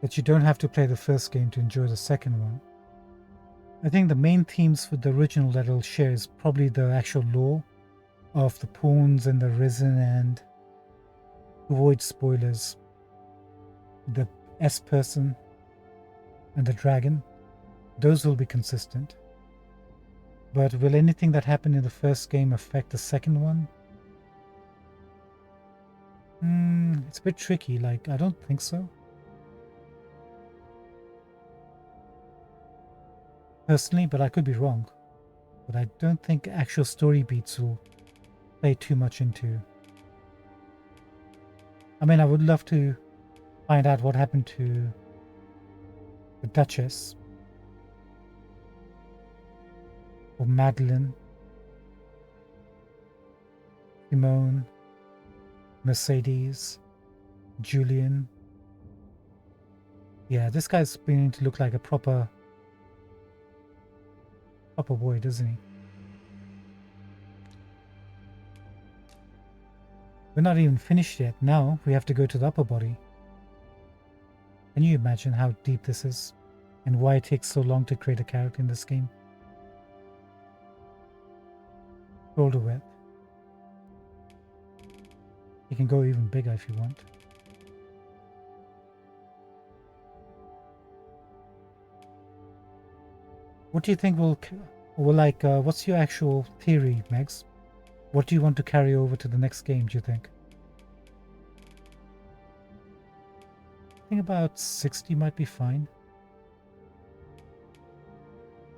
that you don't have to play the first game to enjoy the second one. I think the main themes for the original that it'll share is probably the actual lore of the pawns and the risen, and to avoid spoilers, the S-person and the dragon, those will be consistent. But will anything that happened in the first game affect the second one? It's a bit tricky, like, I don't think so. Personally, but I could be wrong. But I don't think actual story beats will play too much into. I mean, I would love to find out what happened to the Duchess or Madeline, Simone, Mercedes, Julian. Yeah, this guy's beginning to look like a proper boy, doesn't he? We're not even finished yet. Now we have to go to the upper body. Can you imagine how deep this is and why it takes so long to create a character in this game? Shoulder width. You can go even bigger if you want. What do you think what's your actual theory, Megs? What do you want to carry over to the next game, do you think? I think about 60 might be fine.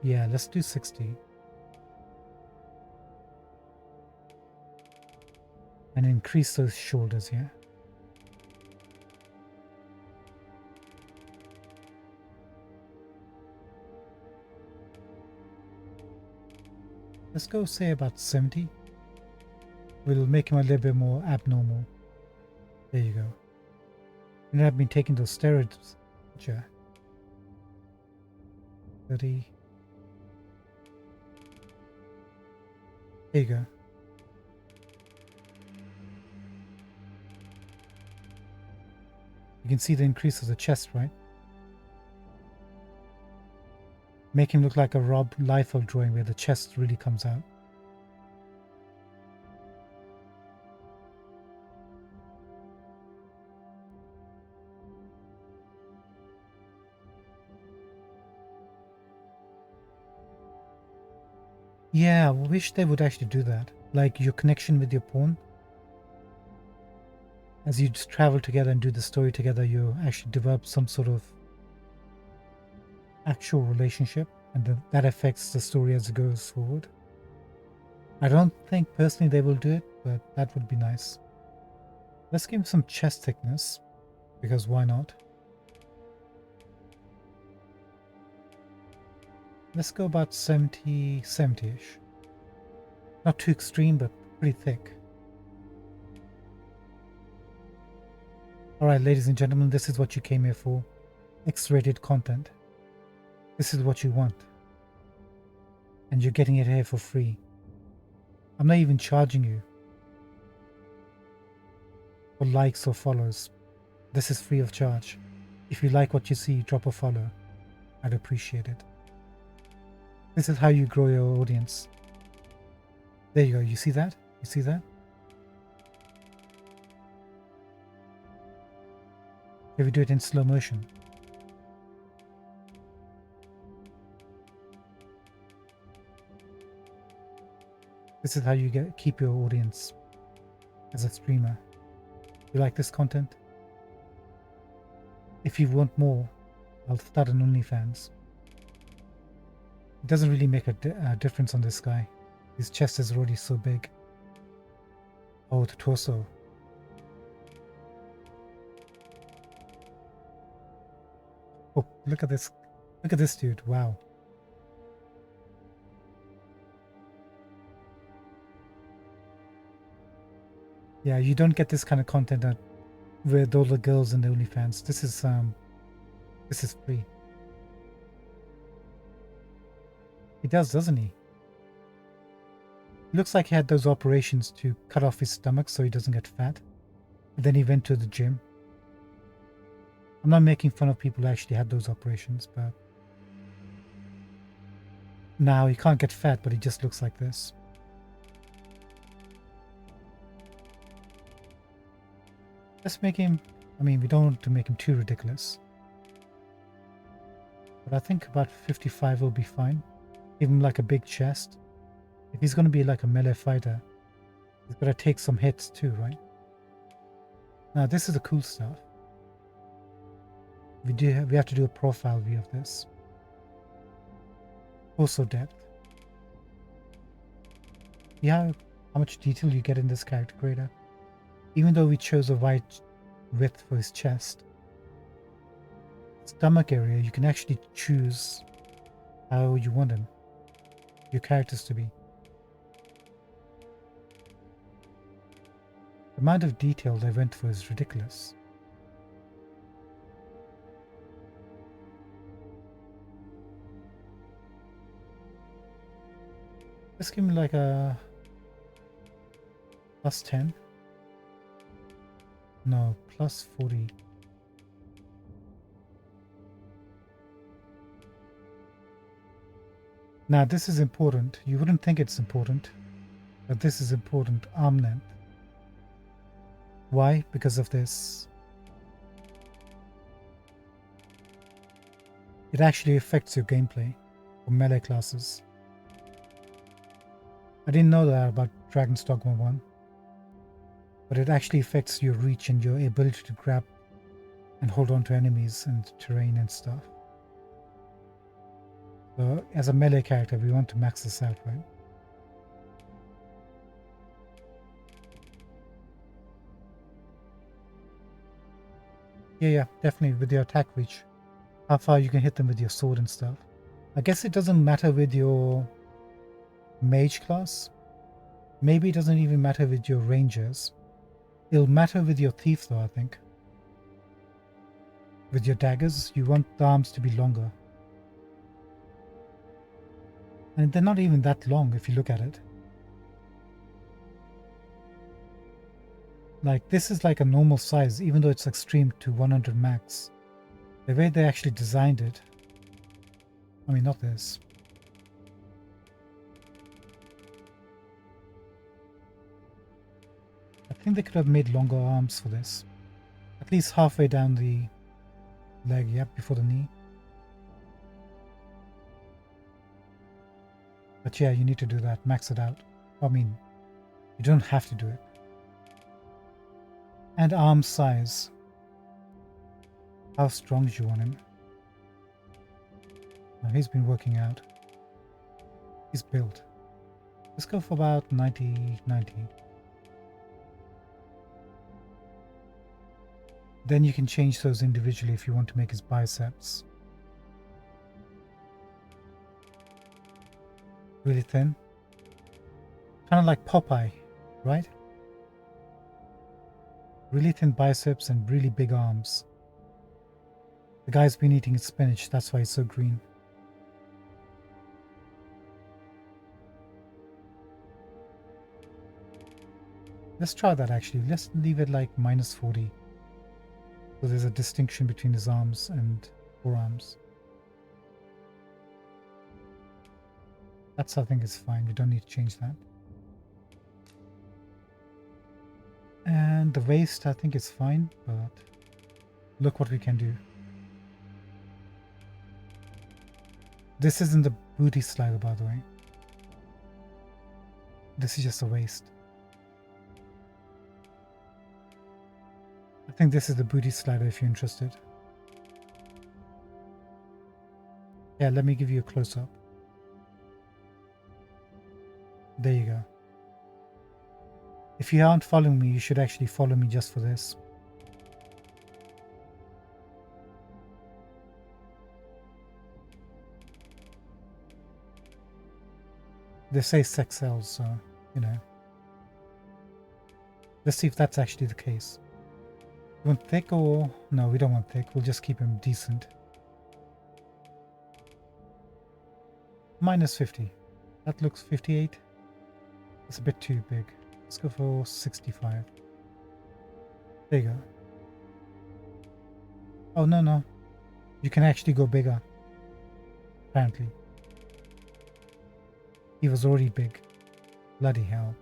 Yeah, let's do 60. And increase those shoulders here. Let's go say about 70. We'll make him a little bit more abnormal. There you go. And I've been taking those steroids. Sure. 30. There you go. You can see the increase of the chest, right? Make him look like a Rob Liefeld drawing where the chest really comes out. Yeah, I wish they would actually do that. Like your connection with your pawn. As you just travel together and do the story together, you actually develop some sort of actual relationship, and that affects the story as it goes forward. I don't think personally they will do it, but that would be nice. Let's give him some chest thickness, because why not? Let's go about 70-ish. Not too extreme, but pretty thick. Alright, ladies and gentlemen, this is what you came here for. X-rated content. This is what you want. And you're getting it here for free. I'm not even charging you for likes or follows. This is free of charge. If you like what you see, drop a follow. I'd appreciate it. This is how you grow your audience. There you go. You see that? You see that? If we do it in slow motion. This is how you keep your audience as a streamer. You like this content? If you want more, I'll start an OnlyFans. It doesn't really make a difference on this guy. His chest is already so big. Oh, the torso. Oh, look at this. Look at this dude. Wow. Yeah, you don't get this kind of content with all the girls and the OnlyFans. This is free. He does, doesn't he? Looks like he had those operations to cut off his stomach so he doesn't get fat. And then he went to the gym. I'm not making fun of people who actually had those operations, but now he can't get fat, but he just looks like this. Let's make him, I mean, we don't want to make him too ridiculous. But I think about 55 will be fine. Give him like a big chest. If he's going to be like a melee fighter, he's got to take some hits too, right? Now this is the cool stuff. We have to do a profile view of this. Also depth. Yeah, how much detail you get in this character creator. Even though we chose a wide width for his chest, stomach area, you can actually choose how you want him, your characters to be. The amount of detail they went for is ridiculous. Let's give him like a +10. No, +40. Now this is important. You wouldn't think it's important, but this is important. Arm length. Why? Because of this. It actually affects your gameplay for melee classes. I didn't know that about Dragon's Dogma 1. But it actually affects your reach and your ability to grab and hold on to enemies and terrain and stuff. So as a melee character, we want to max this out, right? Yeah, definitely with your attack reach. How far you can hit them with your sword and stuff. I guess it doesn't matter with your mage class. Maybe it doesn't even matter with your rangers. It'll matter with your thief though, I think. With your daggers, you want the arms to be longer. And they're not even that long if you look at it. Like this is like a normal size, even though it's extreme to 100 max. The way they actually designed it I mean, not this. I think they could have made longer arms for this. At least halfway down the leg, yep, before the knee. But yeah, you need to do that, max it out. I mean, you don't have to do it. And arm size. How strong do you want him? Now he's been working out. He's built. Let's go for about 90. Then you can change those individually if you want to make his biceps really thin. Kind of like Popeye, right? Really thin biceps and really big arms. The guy's been eating spinach, that's why he's so green. Let's try that actually. Let's leave it like -40. So there's a distinction between his arms and forearms. That's, I think, is fine. You don't need to change that. And the waist, I think, is fine, but look what we can do. This isn't the booty slider, by the way. This is just the waist. I think this is the booty slider if you're interested. Yeah, let me give you a close-up. There you go. If you aren't following me, you should actually follow me just for this. They say sex sells, so, you know. Let's see if that's actually the case. You want thick or... No, we don't want thick. We'll just keep him decent. -50. That looks 58. That's a bit too big. Let's go for 65. There you go. Oh, no. You can actually go bigger. Apparently. He was already big. Bloody hell.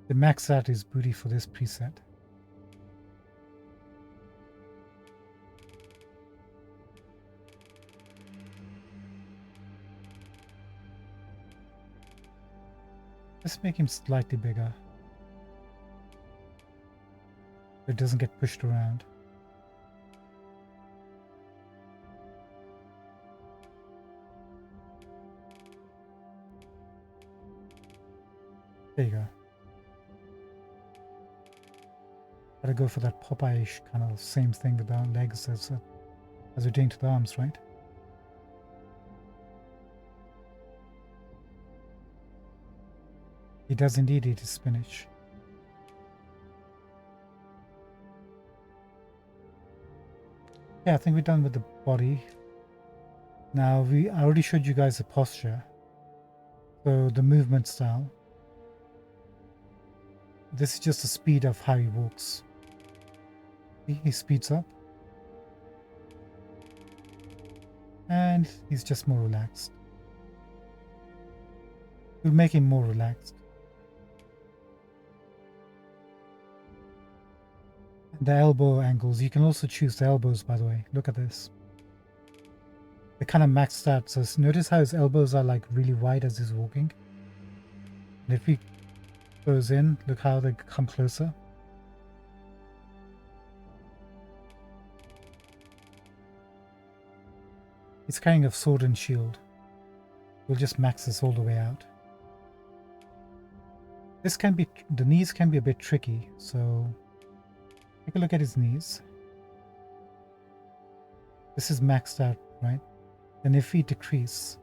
The max out his booty for this preset. Let's make him slightly bigger. So it doesn't get pushed around. There you go. Gotta go for that Popeye-ish kind of same thing with the legs as we're doing to the arms, right? He does indeed eat his spinach. Yeah, I think we're done with the body. Now, I already showed you guys the posture. So the movement style. This is just the speed of how he walks. See, he speeds up. And he's just more relaxed. We'll make him more relaxed. The elbow angles, you can also choose the elbows, by the way. Look at this. They're kind of maxed out. So notice how his elbows are like really wide as he's walking. And if he goes in, look how they come closer. He's carrying a sword and shield. We'll just max this all the way out. This can be, the knees can be a bit tricky, so take a look at his knees. This is maxed out, right? And if we decrease,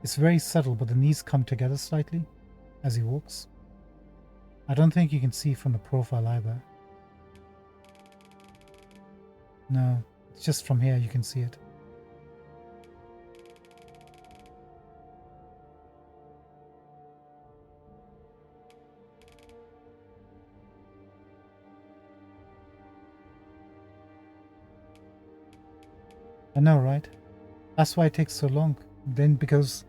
it's very subtle, but the knees come together slightly as he walks. I don't think you can see from the profile either. No, it's just from here you can see it. I know, right? That's why it takes so long. Then because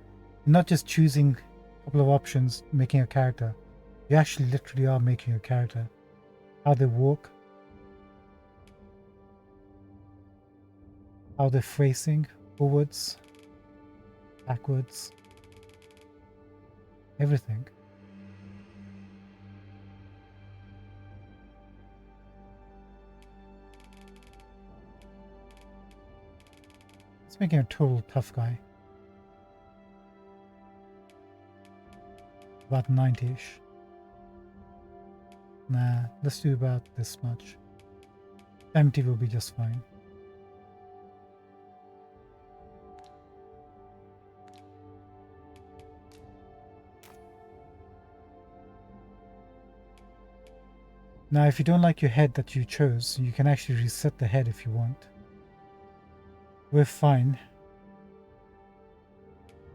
you're not just choosing a couple of options, making a character. You actually literally are making a character. How they walk, how they're facing forwards, backwards, everything. It's making a total tough guy. About 90-ish. Nah, let's do about this much. 70 will be just fine. Now, if you don't like your head that you chose, you can actually reset the head if you want. We're fine.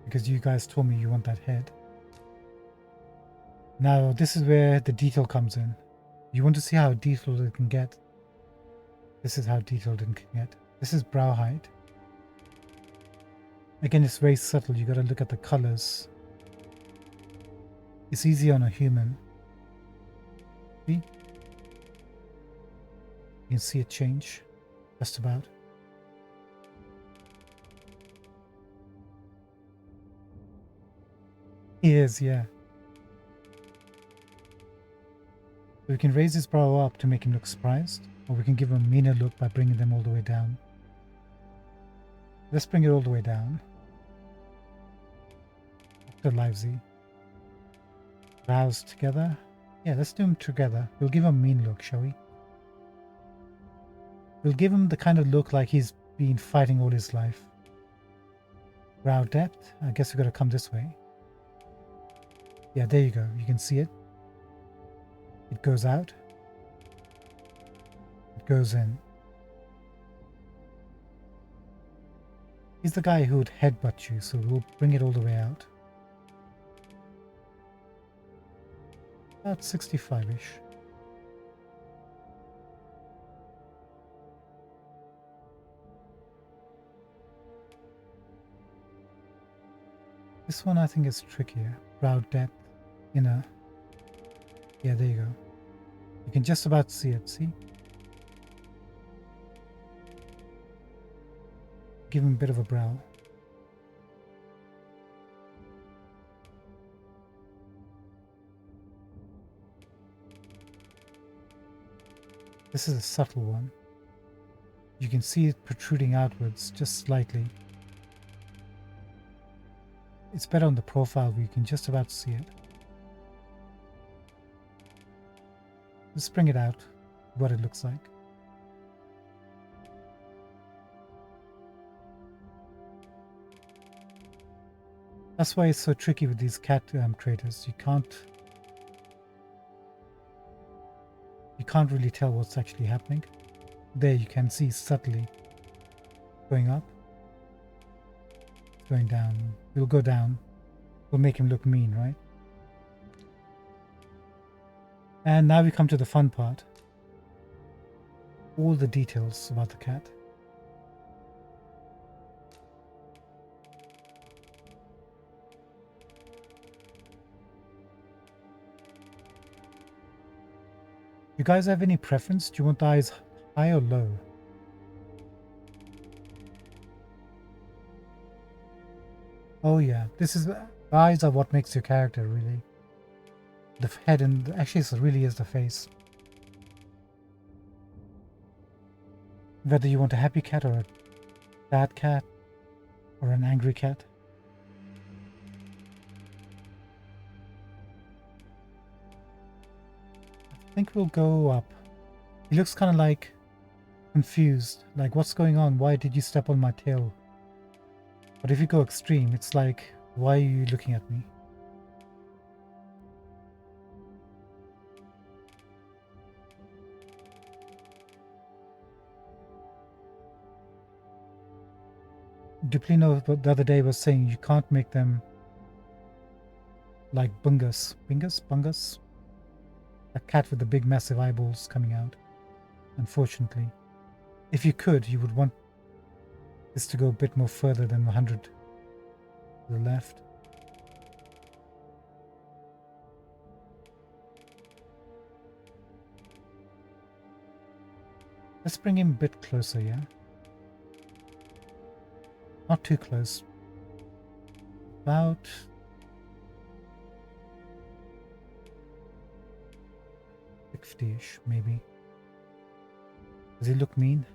Because you guys told me you want that head. Now, this is where the detail comes in. You want to see how detailed it can get. This is how detailed it can get. This is brow height. Again, it's very subtle. You got to look at the colors. It's easy on a human. See? You can see it change. Just about. He is, yeah. So we can raise his brow up to make him look surprised, or we can give him a meaner look by bringing them all the way down. Let's bring it all the way down. Dr. Livesey. Brows together. Yeah, let's do them together. We'll give him a mean look, shall we? We'll give him the kind of look like he's been fighting all his life. Brow depth. I guess we've got to come this way. Yeah, there you go. You can see it. It goes out. It goes in. He's the guy who would headbutt you, so we'll bring it all the way out. About 65-ish. This one I think is trickier. Brow depth, inner. Yeah, there you go. You can just about see it, see? Give him a bit of a brow. This is a subtle one. You can see it protruding outwards just slightly. It's better on the profile where you can just about see it. Let's bring it out, what it looks like. That's why it's so tricky with these cat creators. You can't really tell what's actually happening. There you can see subtly going up, going down. We'll go down. We'll make him look mean, right? And now we come to the fun part. All the details about the cat. You guys have any preference? Do you want the eyes high or low? Oh yeah, the eyes are what makes your character, really. The head and actually it really is the face. Whether you want a happy cat or a sad cat or an angry cat. I think we'll go up. He looks kind of like confused, like what's going on? Why did you step on my tail? But if you go extreme, it's like, why are you looking at me? Duplino the other day was saying you can't make them like Bungus. Bungus? A cat with the big massive eyeballs coming out. Unfortunately. If you could, you would want is to go a bit more further than 100 to the left. Let's bring him a bit closer, yeah? Not too close. About 60-ish, maybe. Does he look mean?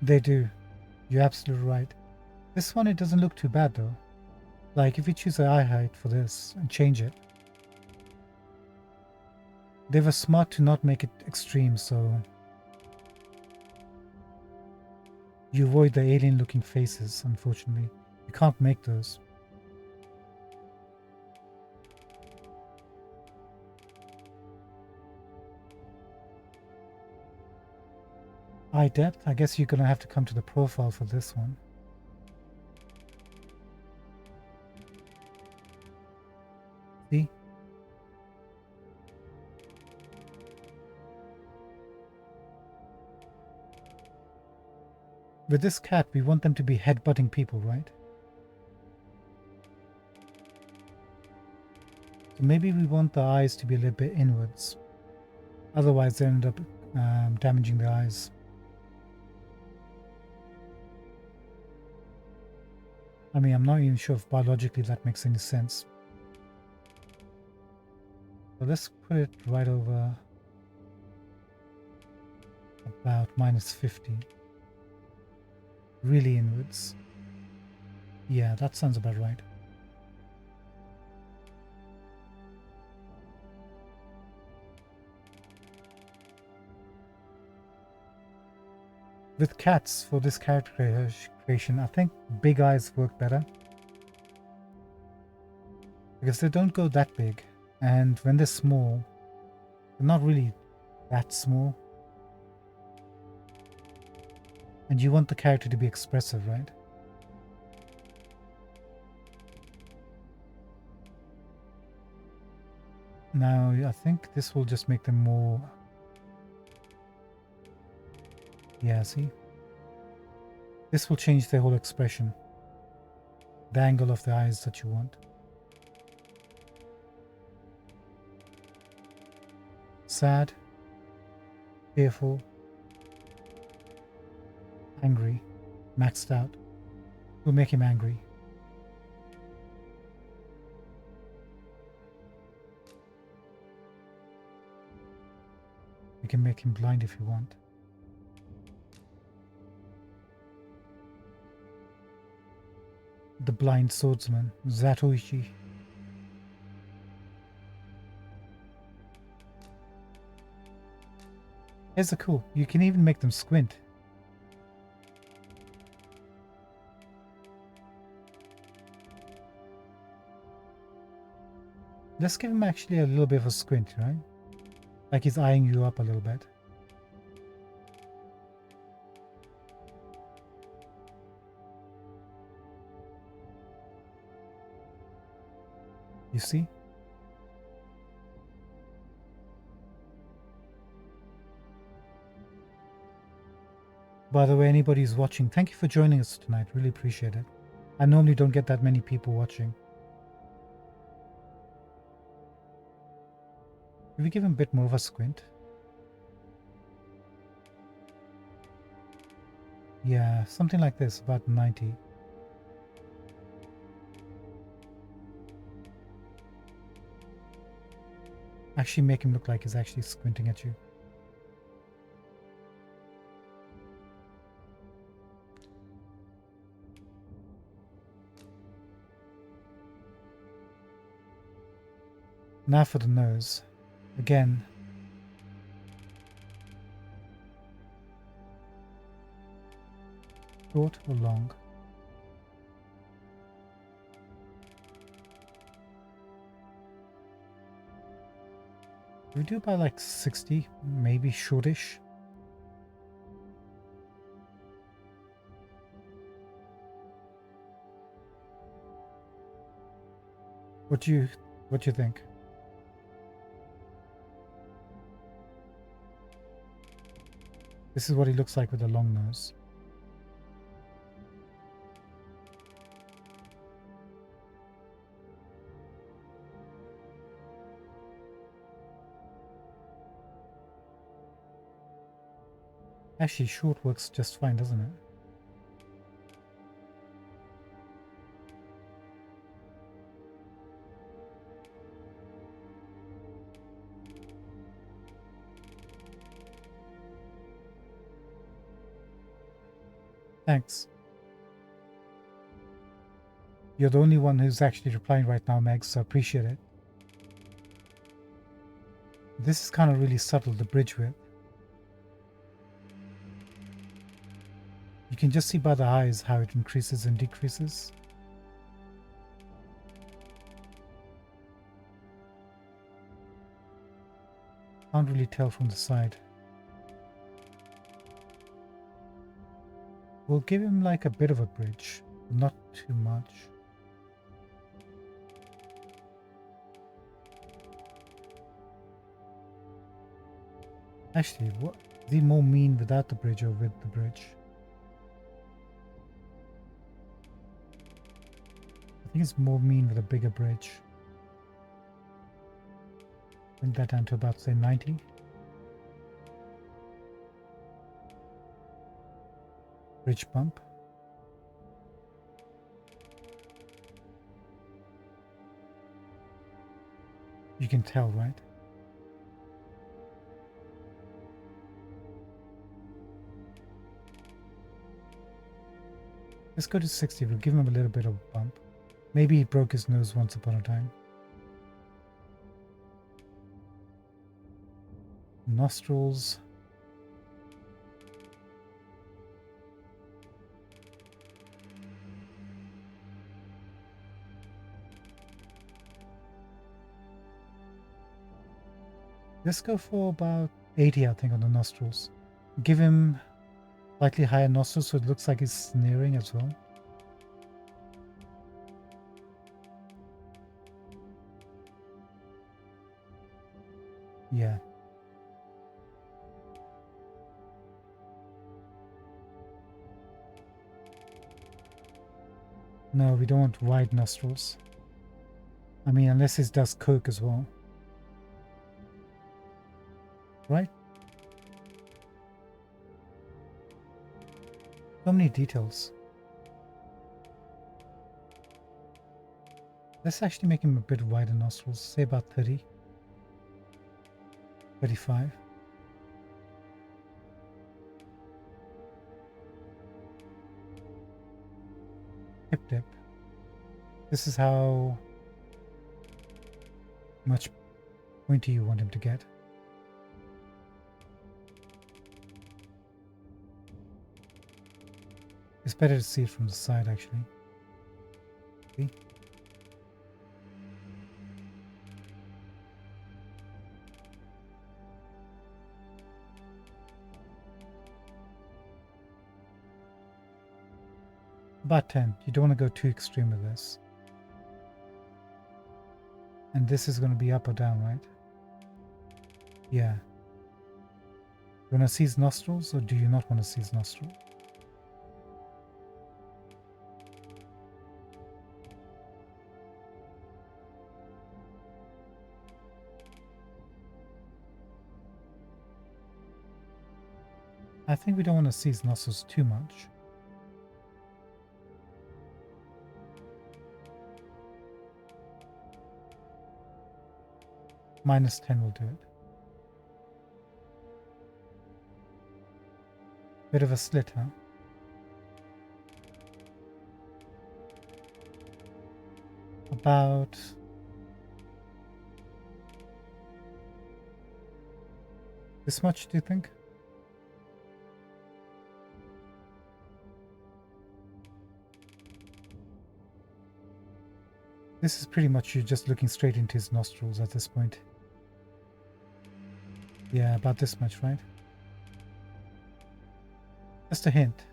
They do. You're absolutely right. This one, it doesn't look too bad though. Like if you choose the eye height for this and change it, they were smart to not make it extreme, so you avoid the alien looking faces, unfortunately. You can't make those. Eye depth, I guess you're gonna have to come to the profile for this one. See? With this cat, we want them to be headbutting people, right? So maybe we want the eyes to be a little bit inwards. Otherwise, they end up damaging the eyes. I mean, I'm not even sure if biologically that makes any sense. So let's put it right over about -50. Really inwards. Yeah, that sounds about right. With cats, for this character creation, I think big eyes work better. Because they don't go that big. And when they're small, they're not really that small. And you want the character to be expressive, right? Now, I think this will just make them more... Yeah, see? This will change their whole expression. The angle of the eyes that you want. Sad. Fearful. Angry. Maxed out. We'll make him angry. We can make him blind if you want. The blind swordsman, Zatoichi. Here's the cool. You can even make them squint. Let's give him actually a little bit of a squint, right? Like he's eyeing you up a little bit. You see? By the way, anybody who's watching, thank you for joining us tonight. Really appreciate it. I normally don't get that many people watching. If we give him a bit more of a squint. Yeah, something like this, about 90. Actually make him look like he's actually squinting at you. Now for the nose. Again. Short or long? We do about like 60, maybe shortish. What do you think? This is what he looks like with a long nose. Actually, short works just fine, doesn't it? Thanks. You're the only one who's actually replying right now, Meg, so I appreciate it. This is kind of really subtle, the bridge width. You can just see by the eyes how it increases and decreases. Can't really tell from the side. We'll give him like a bit of a bridge, but not too much. Actually, what is he more mean without the bridge or with the bridge? I think it's more mean with a bigger bridge. Bring that down to about, say, 90. Bridge bump. You can tell, right? Let's go to 60. We'll give him a little bit of a bump. Maybe he broke his nose once upon a time. Nostrils. Let's go for about 80, I think, on the nostrils. Give him slightly higher nostrils so it looks like he's sneering as well. Yeah. No, we don't want wide nostrils. I mean, unless he does coke as well. Right? So many details. Let's actually make him a bit wider nostrils, say about 30. 35. Hip dip. This is how much pointy you want him to get. It's better to see it from the side, actually. See? About 10. You don't want to go too extreme with this. And this is going to be up or down, right? Yeah. You want to see his nostrils, or do you not want to see his nostrils? I think we don't want to see his nostrils too much. Minus 10 will do it. Bit of a slit, huh? About this much, do you think? This is pretty much you just looking straight into his nostrils at this point. Yeah, about this much, right? Just a hint.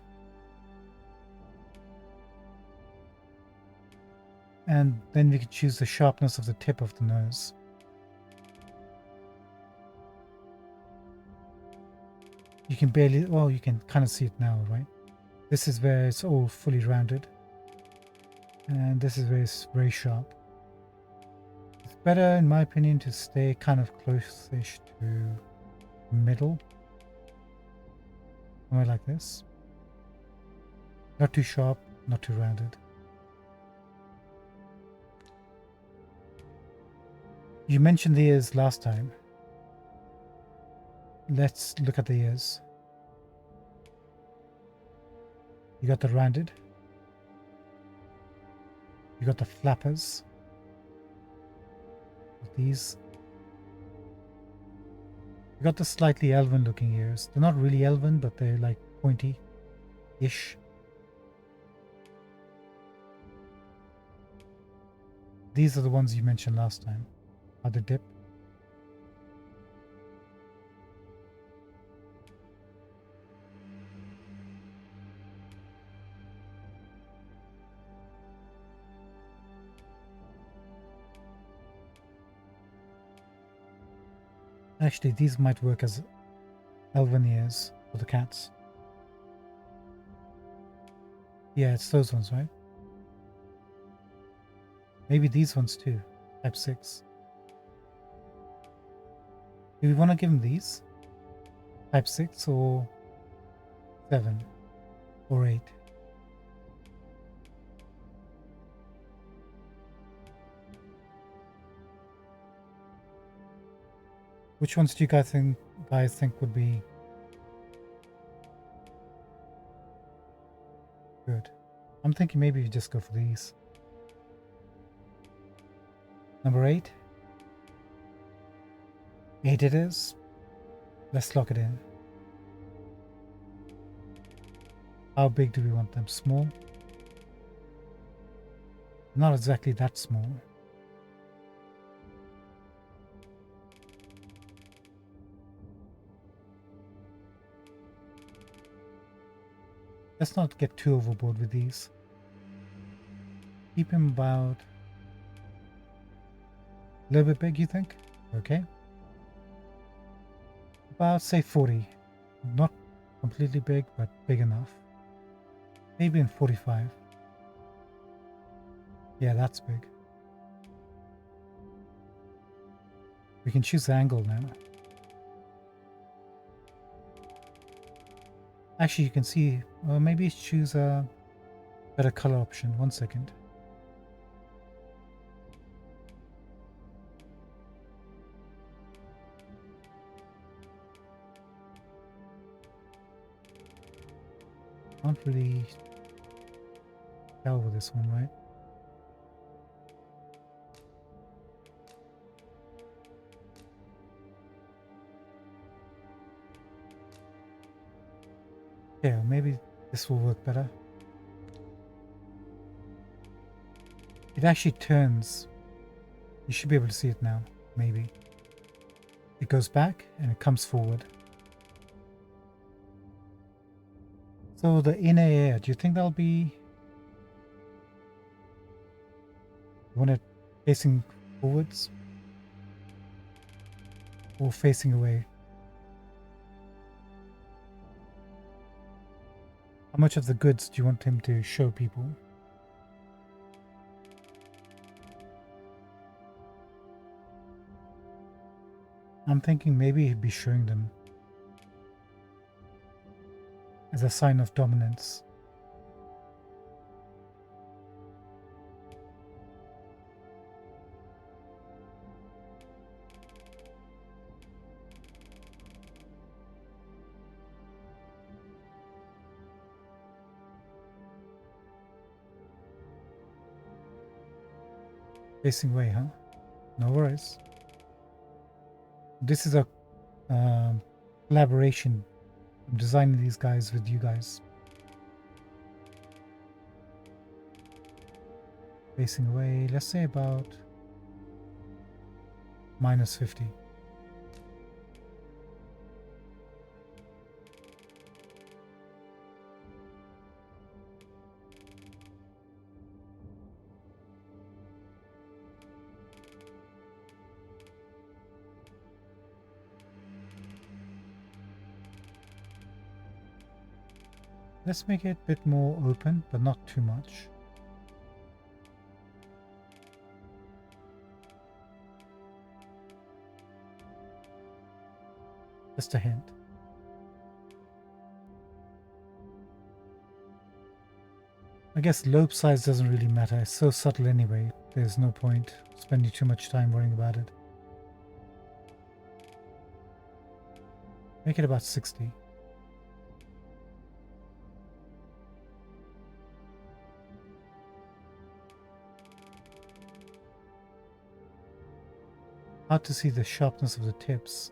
And then we can choose the sharpness of the tip of the nose. You can barely, well, you can kind of see it now, right? This is where it's all fully rounded. And this is where it's very sharp. It's better, in my opinion, to stay kind of close-ish to middle. Somewhere like this. Not too sharp, not too rounded. You mentioned the ears last time. Let's look at the ears. You got the rounded. You got the flappers. These. You got the slightly elven looking ears. They're not really elven, but they're like pointy-ish. These are the ones you mentioned last time. Are the dip. Actually, these might work as elven ears for the cats. Yeah, it's those ones, right? Maybe these ones too. Type 6. Do we want to give them these? Type 6 or 7 or 8? Which ones do you guys think would be good? I'm thinking maybe you just go for these. Number 8. 8 it is. Let's lock it in. How big do we want them? Small? Not exactly that small. Let's not get too overboard with these. Keep him about a little bit big, you think? Okay. About, say, 40. Not completely big, but big enough. Maybe in 45. Yeah, that's big. We can choose the angle now. Actually, you can see, maybe choose a better color option. 1 second. Can't really tell with this one, right? Yeah, maybe this will work better. It actually turns. You should be able to see it now, maybe. It goes back and it comes forward. So the inner ear, do you think that'll be... You want it facing forwards? Or facing away? How much of the goods do you want him to show people? I'm thinking maybe he'd be showing them as a sign of dominance. Facing away, huh? No worries. This is a collaboration. I'm designing these guys with you guys. Facing away, let's say about -50. Let's make it a bit more open, but not too much. Just a hint. I guess lobe size doesn't really matter. It's so subtle anyway. There's no point spending too much time worrying about it. Make it about 60. Hard to see the sharpness of the tips.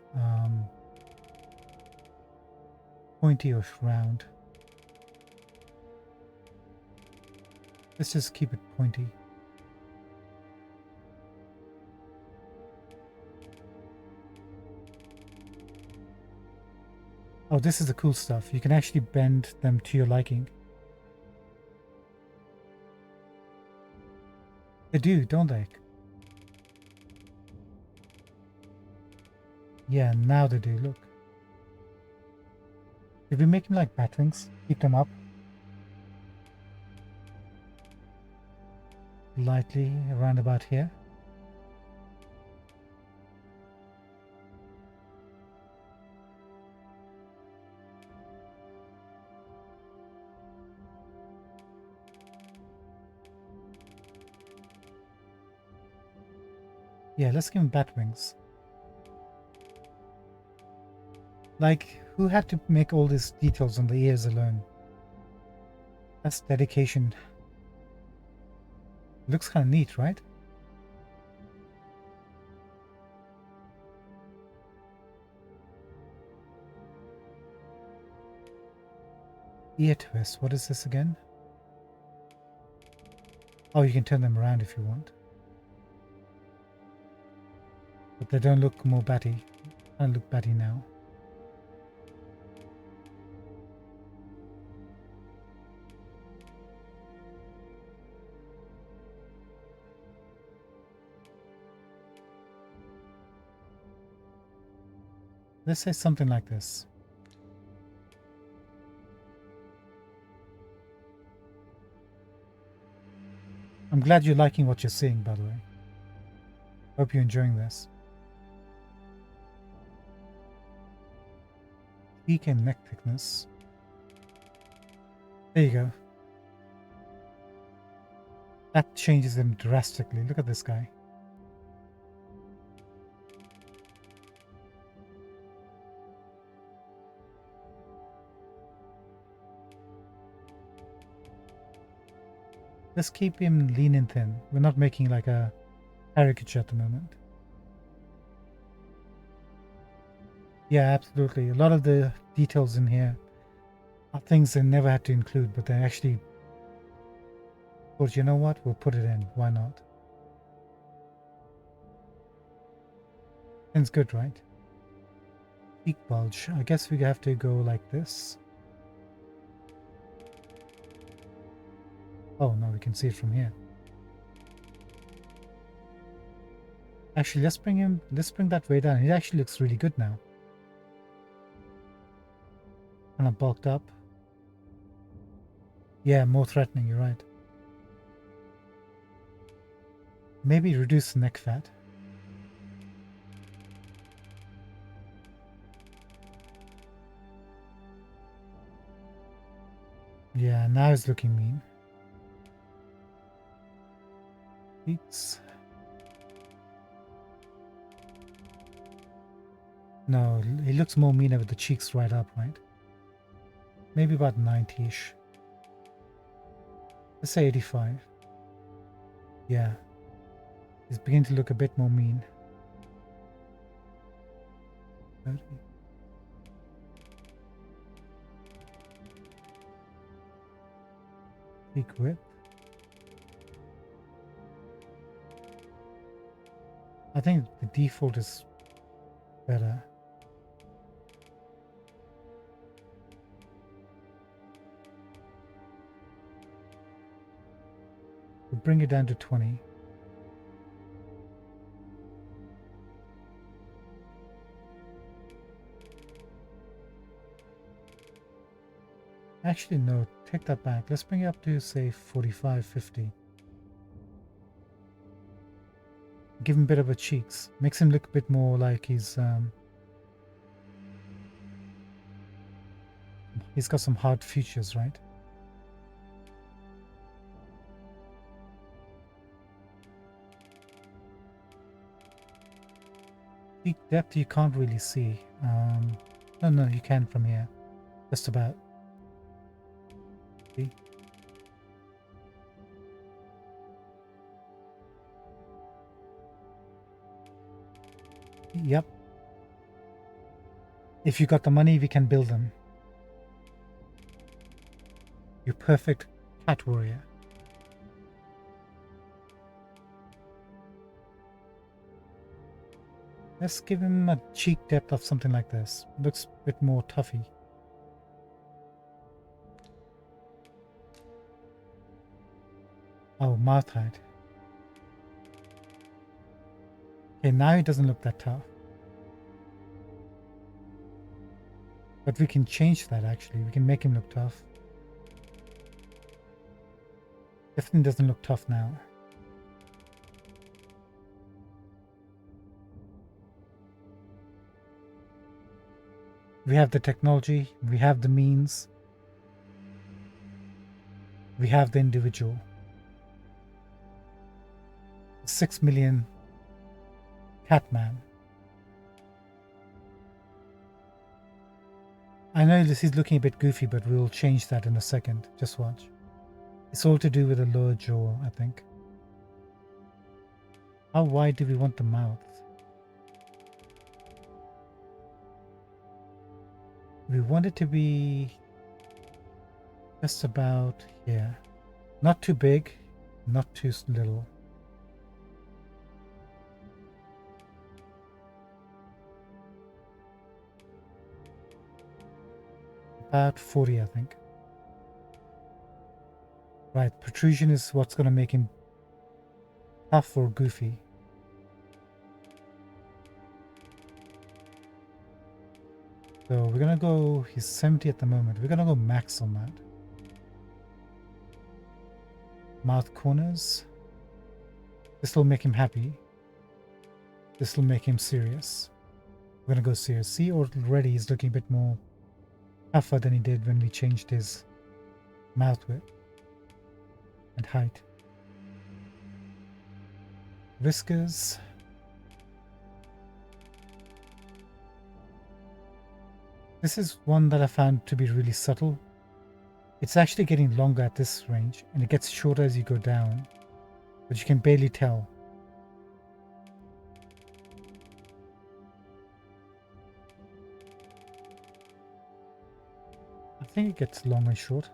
Pointy or round. Let's just keep it pointy. Oh, this is the cool stuff. You can actually bend them to your liking. They do, don't they? Yeah, now they do, look. If we make them like bat wings, keep them up. Lightly around about here. Yeah, let's give him bat wings. Like, who had to make all these details on the ears alone? That's dedication. Looks kind of neat, right? Ear twist. What is this again? Oh, you can turn them around if you want. But they don't look more batty. Kind of look batty now. Let's say something like this. I'm glad you're liking what you're seeing, by the way. Hope you're enjoying this. Beak and neck thickness. There you go. That changes them drastically. Look at this guy. Let's keep him lean and thin. We're not making like a caricature at the moment. Yeah, absolutely. A lot of the details in here are things they never had to include, but they actually thought, you know what, we'll put it in. Why not? It's good, right? Peak bulge. I guess we have to go like this. Oh no, we can see it from here. Actually, let's bring that way down. It actually looks really good now. Kind of bulked up. Yeah, more threatening, you're right. Maybe reduce the neck fat. Yeah, now it's looking mean. Cheeks. No, it looks more meaner with the cheeks right up, right? Maybe about 90-ish. Let's say 85. Yeah. It's beginning to look a bit more mean. 30. Peak width. I think the default is better. We'll bring it down to 20. Actually, no, take that back. Let's bring it up to, say, 45, 50. Give him a bit of a cheeks. Makes him look a bit more like he's got some hard features, right? Peak depth you can't really see. No, you can from here. Just about. See? Yep. If you got the money, we can build them. You're perfect cat warrior. Let's give him a cheek depth of something like this. Looks a bit more toughy. Oh, mouth height. Okay, now he doesn't look that tough. But we can change that actually. We can make him look tough. Definitely doesn't look tough now. We have the technology, we have the means, we have the individual. 6 million Catman. I know this is looking a bit goofy, but we'll change that in a second. Just watch. It's all to do with the lower jaw, I think. How wide do we want the mouth? We want it to be just about here. Not too big, not too little. About 40, I think. Right, protrusion is what's going to make him tough or goofy. So we're going to go, he's 70 at the moment. We're going to go max on that. Mouth corners. This will make him happy. This will make him serious. We're going to go serious. See, already he's looking a bit more tougher than he did when we changed his mouth width and height. Whiskers. This is one that I found to be really subtle. It's actually getting longer at this range and it gets shorter as you go down, but you can barely tell. I think it gets long and short.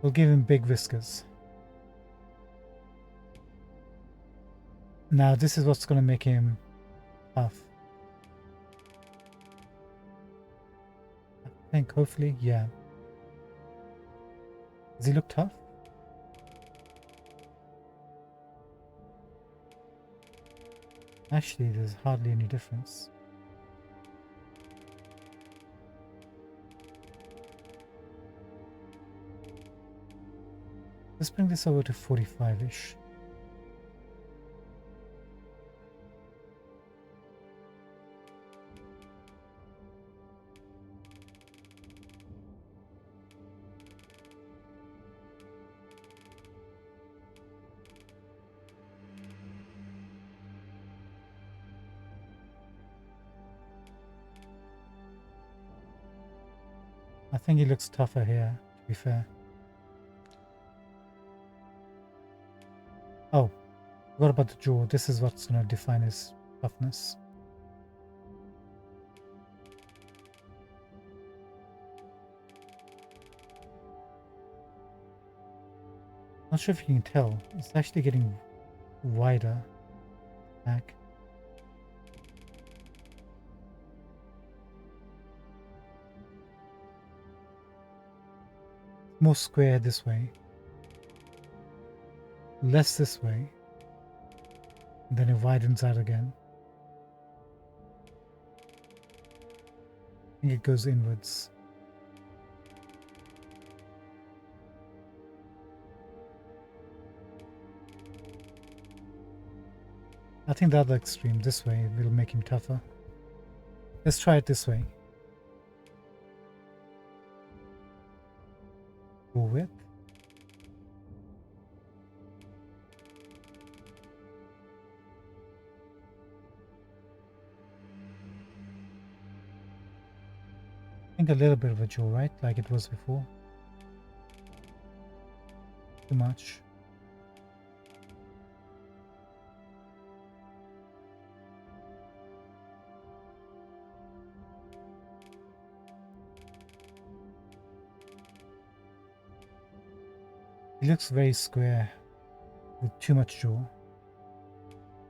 We'll give him big whiskers. Now this is what's going to make him tough. I think, hopefully, yeah. Does he look tough? Actually, there's hardly any difference. Let's bring this over to 45-ish. I think he looks tougher here, to be fair. Oh, what about the jaw? This is what's going to define his toughness. Not sure if you can tell. It's actually getting wider back. More square this way. Less this way. And then it widens out again. think it goes inwards. I think the other extreme, this way, will make him tougher. Let's try it this way. Full width. I think a little bit of a jaw, right? Like it was before. Too much. He looks very square with too much jaw.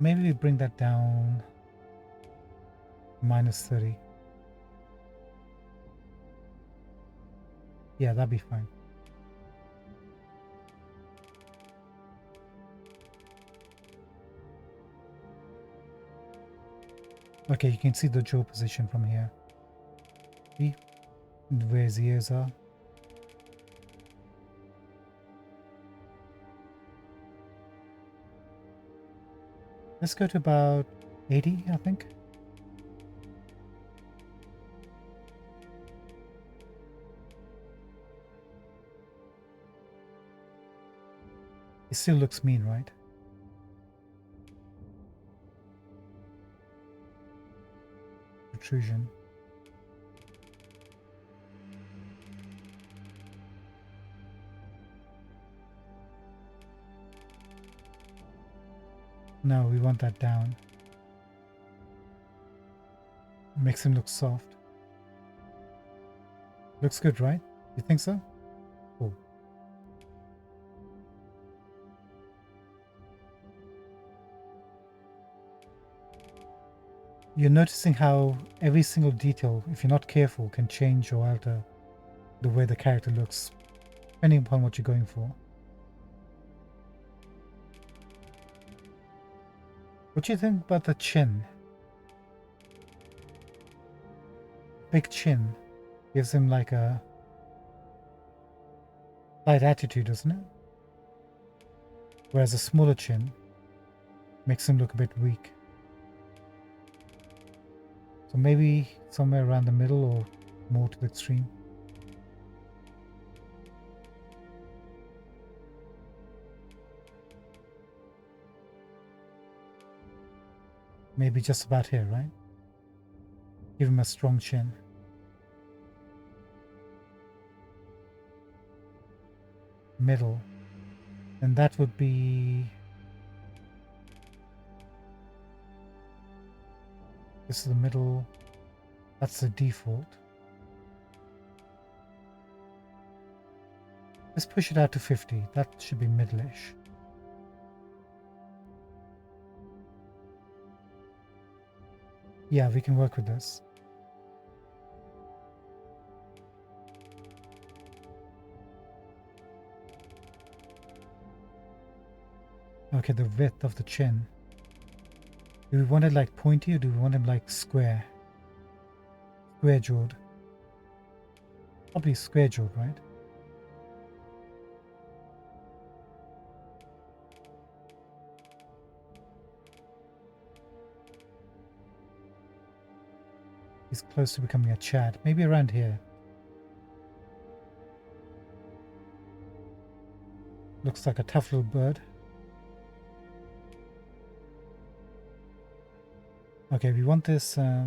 Maybe we bring that down -30. Yeah, that'd be fine. Okay, you can see the jaw position from here. See where his ears are. Let's go to about 80, I think. It still looks mean, right? Protrusion. No, we want that down. Makes him look soft. Looks good, right? You think so? Cool. You're noticing how every single detail, if you're not careful, can change or alter the way the character looks, depending upon what you're going for. What do you think about the chin? Big chin gives him like a slight attitude, doesn't it? Whereas a smaller chin makes him look a bit weak. So maybe somewhere around the middle or more to the extreme. Maybe just about here, right? Give him a strong chin. Middle. And that would be... This is the middle. That's the default. Let's push it out to 50. That should be middle-ish. Yeah, we can work with this. Okay, the width of the chin. Do we want it like pointy or do we want him like square? Square jawed. Probably square jawed, right? He's close to becoming a Chad. Maybe around here. Looks like a tough little bird. Okay, we want this a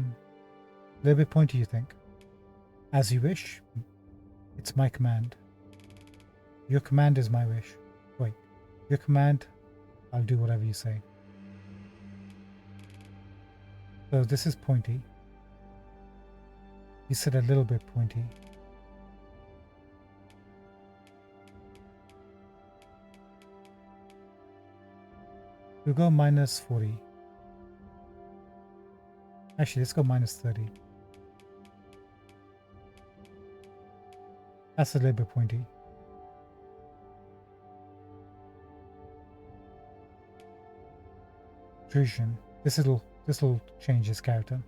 little bit pointy, you think? As you wish. It's my command. Your command is my wish. Wait, your command, I'll do whatever you say. So this is pointy. You said a little bit pointy. We'll go -40. Actually, let's go -30. That's a little bit pointy. Protrusion. This will change his character.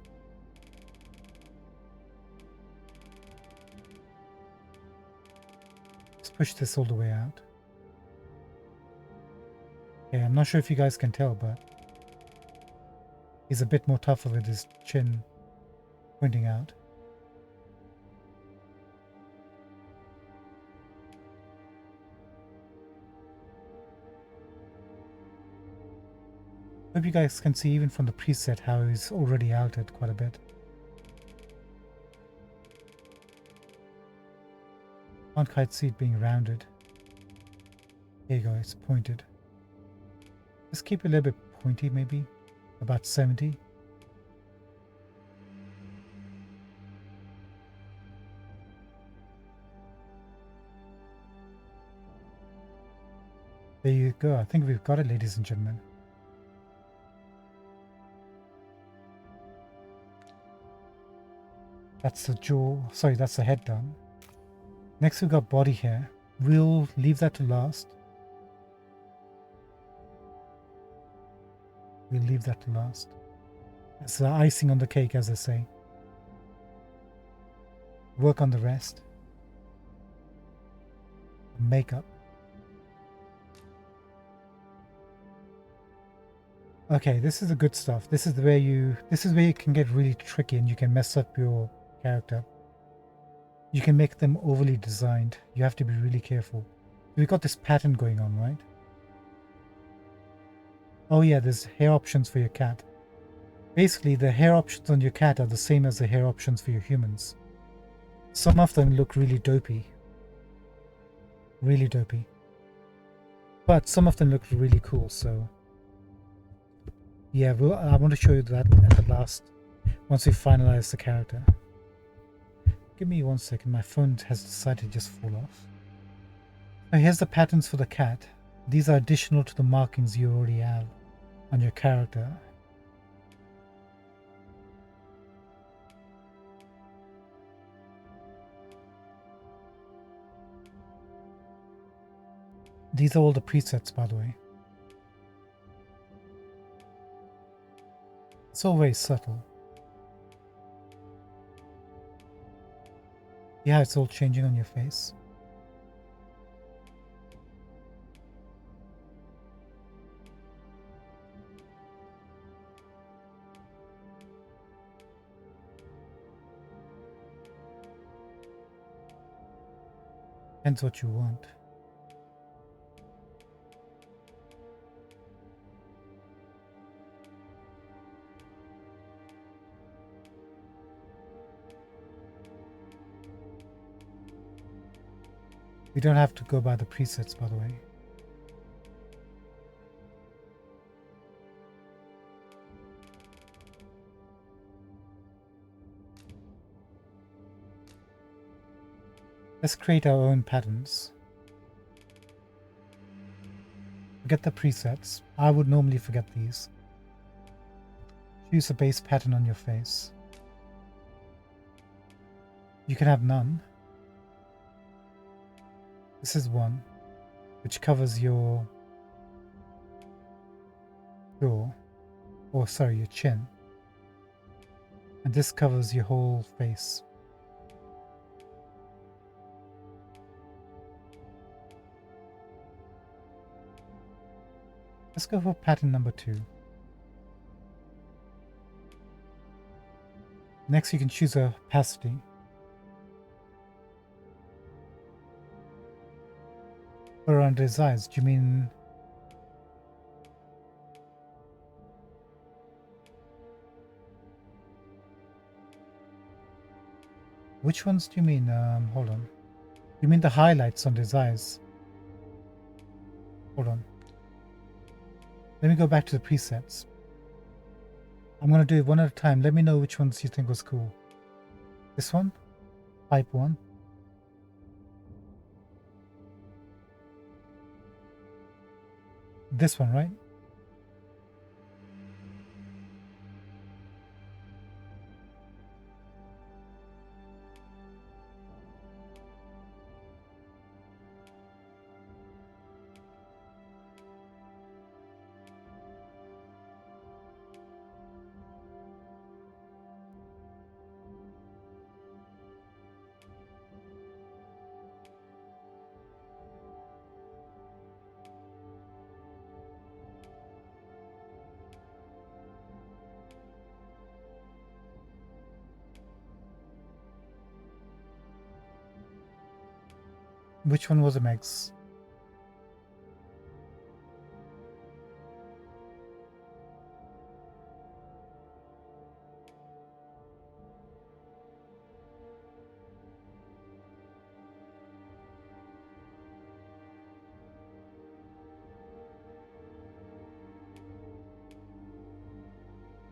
push this all the way out. Okay, I'm not sure if you guys can tell, but he's a bit more tougher with his chin pointing out. Hope you guys can see even from the preset how he's already altered quite a bit. Can't quite see it being rounded. Here you go, it's pointed. Just keep it a little bit pointy maybe, about 70. There you go, I think we've got it, ladies and gentlemen. That's the jaw, sorry, that's the head done. Next we've got body hair. We'll leave that to last. We'll leave that to last. It's the icing on the cake, as they say. Work on the rest. Makeup. Okay, this is the good stuff. This is where you can get really tricky and you can mess up your character. You can make them overly designed. You have to be really careful. We've got this pattern going on, right? Oh yeah, there's hair options for your cat. Basically, the hair options on your cat are the same as the hair options for your humans. Some of them look really dopey. Really dopey. But some of them look really cool, so... yeah, I want to show you that at the last, once we finalize the character. Give me 1 second, my phone has decided to just fall off. Now here's the patterns for the cat. These are additional to the markings you already have on your character. These are all the presets, by the way. It's all very subtle. Yeah, it's all changing on your face. Depends what you want. We don't have to go by the presets, by the way. Let's create our own patterns. Forget the presets. I would normally forget these. Choose a base pattern on your face. You can have none. This is one, which covers your jaw, or sorry, your chin. And this covers your whole face. Let's go for pattern number 2. Next you can choose a opacity. Around his eyes, do you mean... which ones do you mean? Hold on. You mean the highlights on his eyes? Hold on. Let me go back to the presets. I'm going to do it one at a time. Let me know which ones you think was cool. This one? Type 1. This one, right? Which one was the Megs?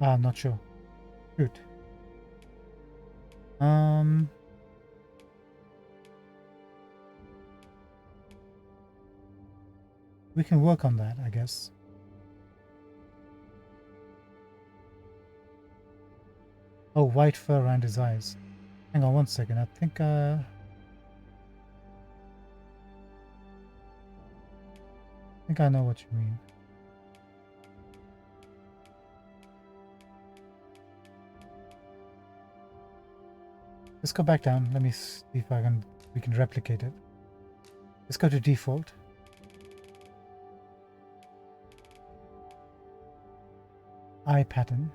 Ah, not sure. Shoot. We can work on that, I guess. Oh, white fur around his eyes. Hang on one second. I think I know what you mean. Let's go back down. Let me see if we can replicate it. Let's go to default. Eye pattern.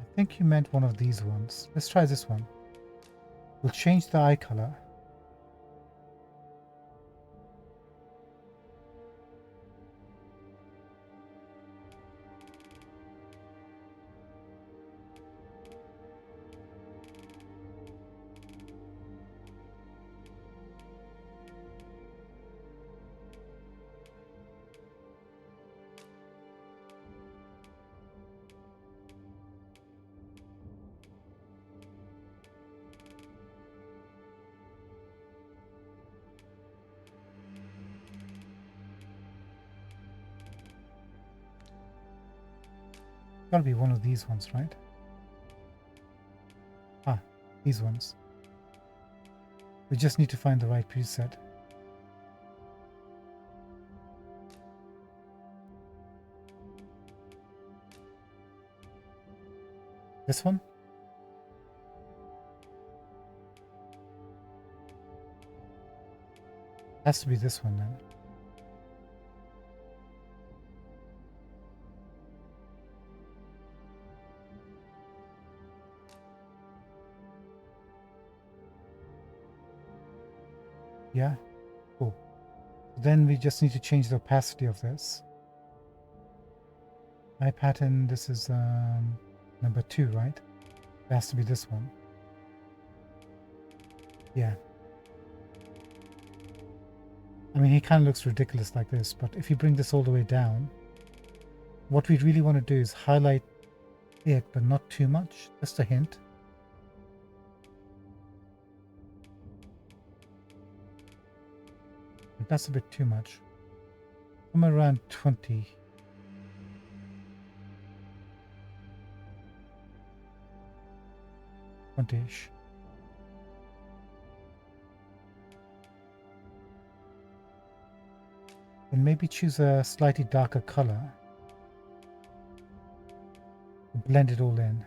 I think you meant one of these ones. Let's try this one. We'll change the eye color. Gotta be one of these ones, right? Ah, these ones. We just need to find the right preset. This one? Has to be this one then. Yeah, cool. Then we just need to change the opacity of this. Eye pattern, this is number 2, right? It has to be this one. Yeah. I mean, he kind of looks ridiculous like this, but if you bring this all the way down, what we really want to do is highlight it, but not too much, just a hint. That's a bit too much. Somewhere around 20. Ish. And maybe choose a slightly darker color. Blend it all in.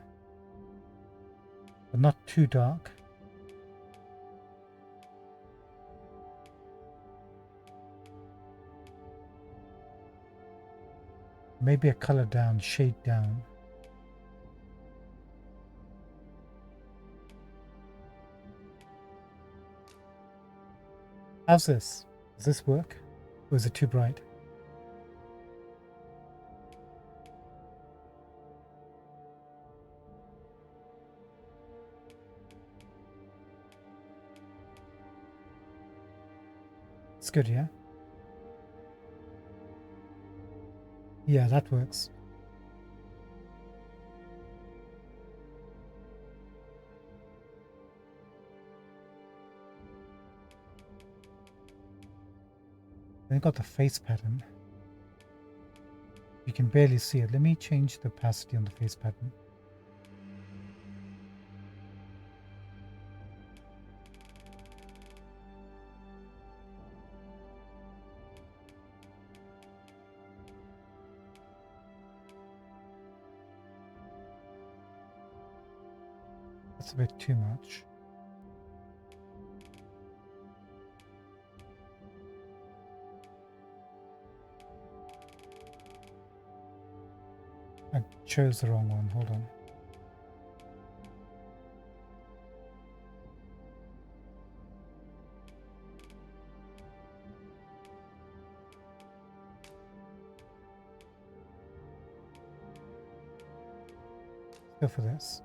But not too dark. Maybe a color down, shade down. How's this? Does this work? Or is it too bright? It's good, yeah? Yeah, that works. Then got the face pattern. You can barely see it. Let me change the opacity on the face pattern. That's a bit too much. chose the wrong one. Hold on. Go for this.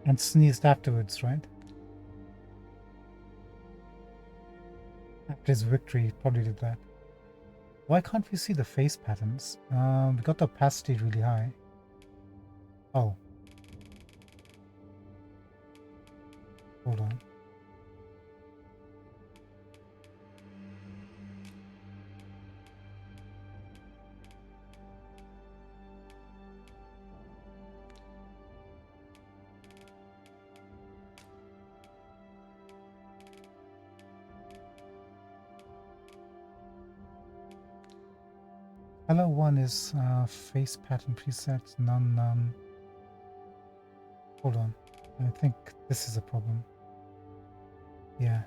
And sneezed afterwards, right? After his victory, he probably did that. Why can't we see the face patterns? We got the opacity really high. Oh. Hold on. Color 1 is face pattern presets, none. Hold on. I think this is a problem. Yeah.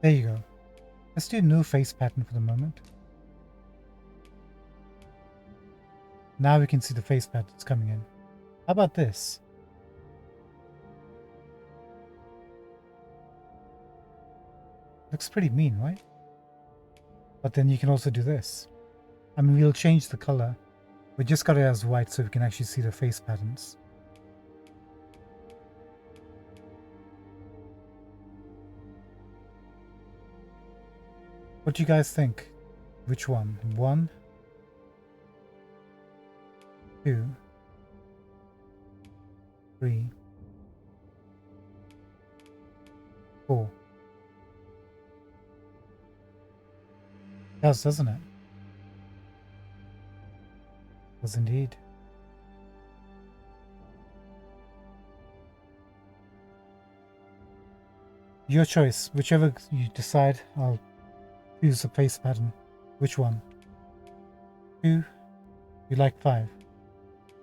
There you go. Let's do no face pattern for the moment. Now we can see the face patterns coming in. How about this? Looks pretty mean, right? But then you can also do this. I mean, we'll change the color. We just got it as white so we can actually see the face patterns. What do you guys think? Which one? 1, 2, 3, 4. Does, doesn't it? Does indeed. Your choice. Whichever you decide, I'll use the face pattern. Which one? 2? You like 5?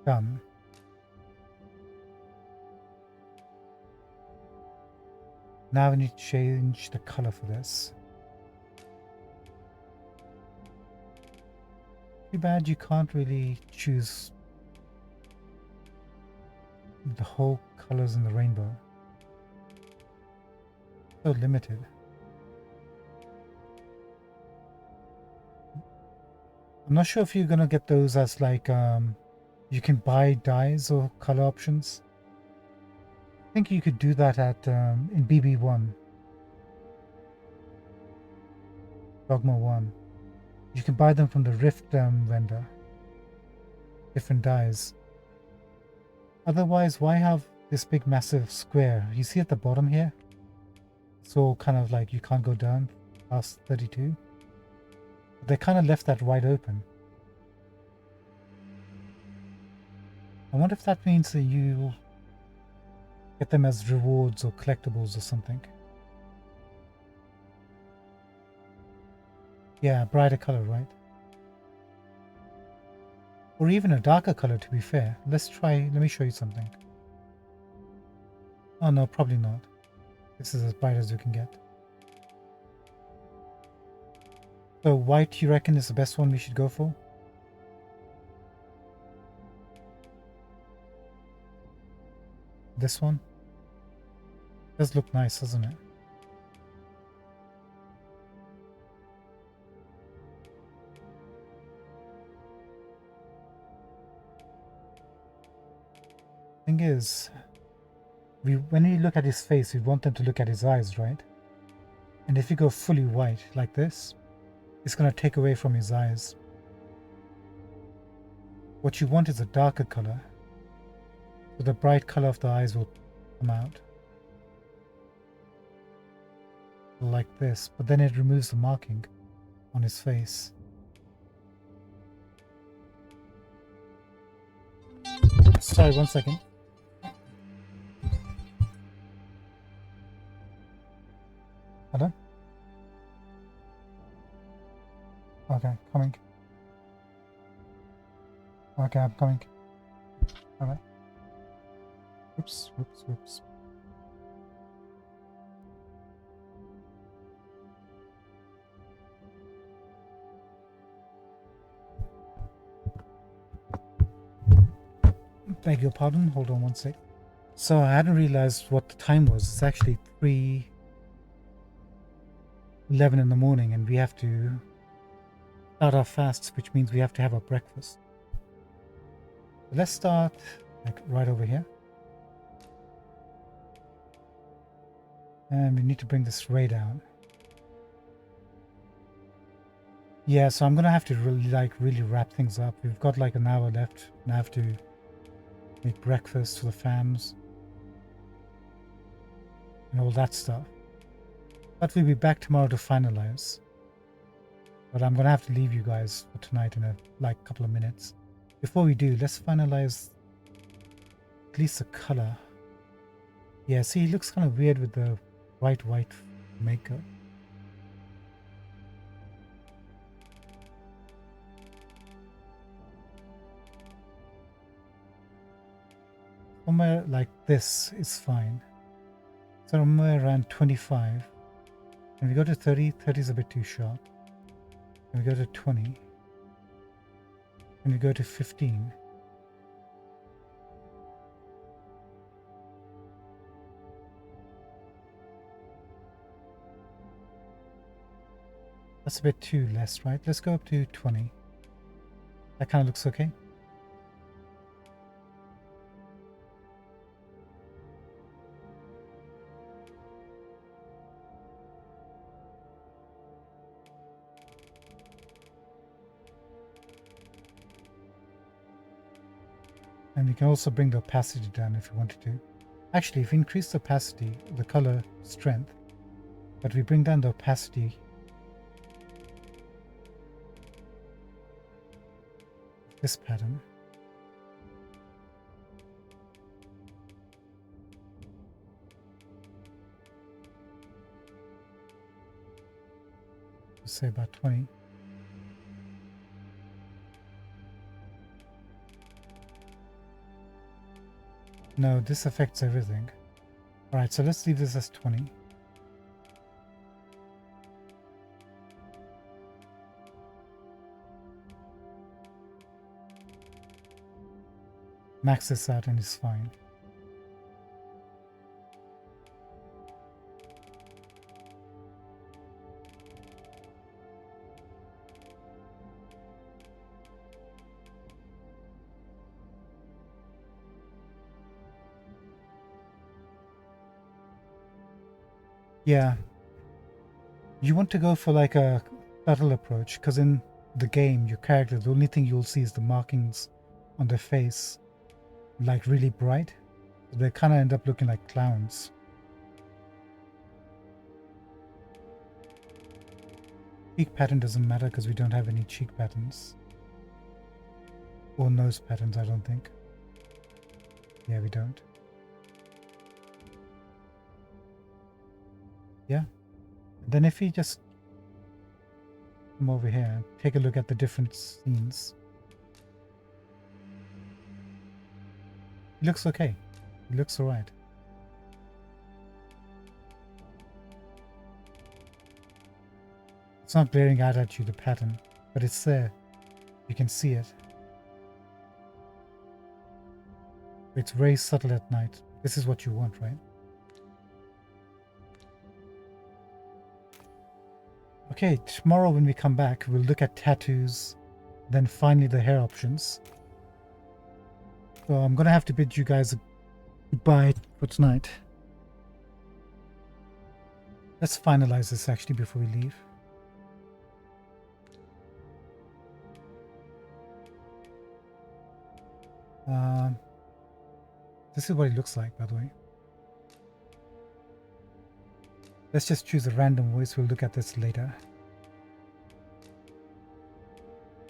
Done. Now we need to change the color for this. Too bad you can't really choose the whole colors in the rainbow. So limited. I'm not sure if you're gonna get those as like you can buy dyes or color options. I think you could do that at in BB1, Dogma 1. You can buy them from the Rift vendor. Different dyes. Otherwise, why have this big massive square? You see at the bottom here? It's all kind of like you can't go down past 32. But they kind of left that wide open. I wonder if that means that you get them as rewards or collectibles or something. Yeah, brighter color, right? Or even a darker color, to be fair. Let's try, let me show you something. Oh no, probably not. This is as bright as you can get. So white, you reckon, is the best one we should go for? This one? Does look nice, doesn't it? Thing is, when we look at his face, we want them to look at his eyes, right? And if you go fully white like this, it's going to take away from his eyes. What you want is a darker color, so the bright color of the eyes will come out. Like this, but then it removes the marking on his face. Sorry, 1 second. Hello? Okay, coming. Okay, I'm coming. Alright. Whoops, whoops, whoops. Beg your pardon, hold on one sec. So I hadn't realized what the time was. It's actually 3:11 in the morning, and we have to start our fasts, which means we have to have our breakfast. So let's start like right over here. And we need to bring this ray down. Yeah, so I'm gonna have to really wrap things up. We've got like an hour left, and I have to make breakfast for the fams and all that stuff. But we'll be back tomorrow to finalize. But I'm gonna have to leave you guys for tonight in a couple of minutes. Before we do, let's finalize at least the color. Yeah, see, he looks kind of weird with the white makeup. Somewhere like this is fine. Somewhere around 25. And we go to 30, 30 is a bit too sharp. And we go to 20. And we go to 15. That's a bit too less, right? Let's go up to 20. That kind of looks okay. And we can also bring the opacity down if you wanted to. Actually, if we increase the opacity, the color strength, but we bring down the opacity, this pattern, let's say about 20. No, this affects everything. Alright, so let's leave this as 20. Max this out and it's fine. Yeah. You want to go for like a subtle approach, because in the game, your character, the only thing you'll see is the markings on their face, like really bright. They kind of end up looking like clowns. Cheek pattern doesn't matter because we don't have any cheek patterns. Or nose patterns, I don't think. Yeah, we don't. Yeah. Then if we just come over here and take a look at the different scenes. It looks okay. It looks alright. It's not glaring out at you, the pattern, but it's there. You can see it. It's very subtle at night. This is what you want, right? Okay, tomorrow when we come back, we'll look at tattoos, then finally the hair options. So I'm gonna have to bid you guys goodbye for tonight. Let's finalize this actually before we leave. This is what it looks like, by the way. Let's just choose a random voice. We'll look at this later.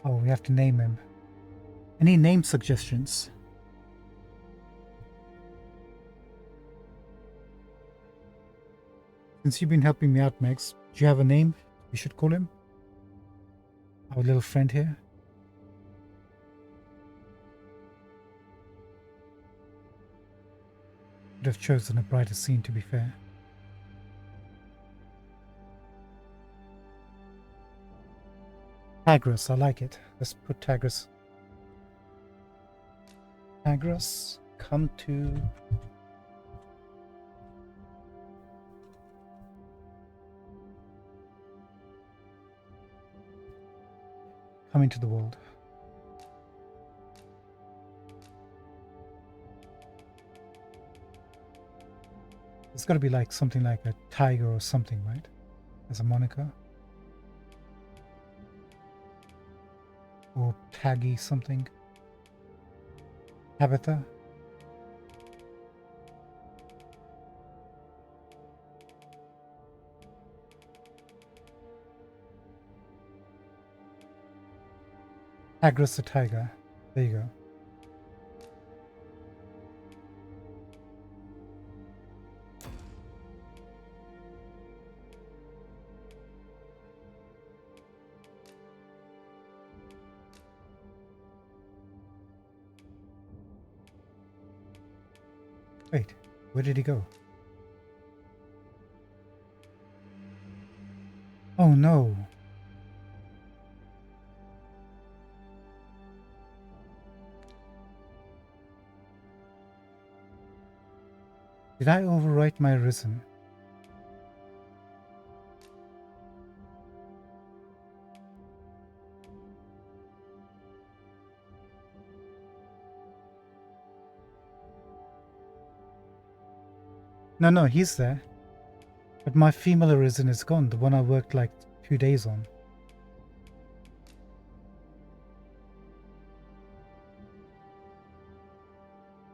Oh, we have to name him. Any name suggestions? Since you've been helping me out, Megs, do you have a name we should call him? Our little friend here. Could have chosen a brighter scene, to be fair. Tagros, I like it. Let's put Tagros. Tagros, come to... Come into the world. It's got to be like something like a tiger or something, right? As a moniker. Or Taggy something. Tabitha. Tagros the tiger. There you go. Wait, where did he go? Oh no. Did I overwrite my Risen? No, he's there. But my female Arisen is gone, the one I worked like 2 days on.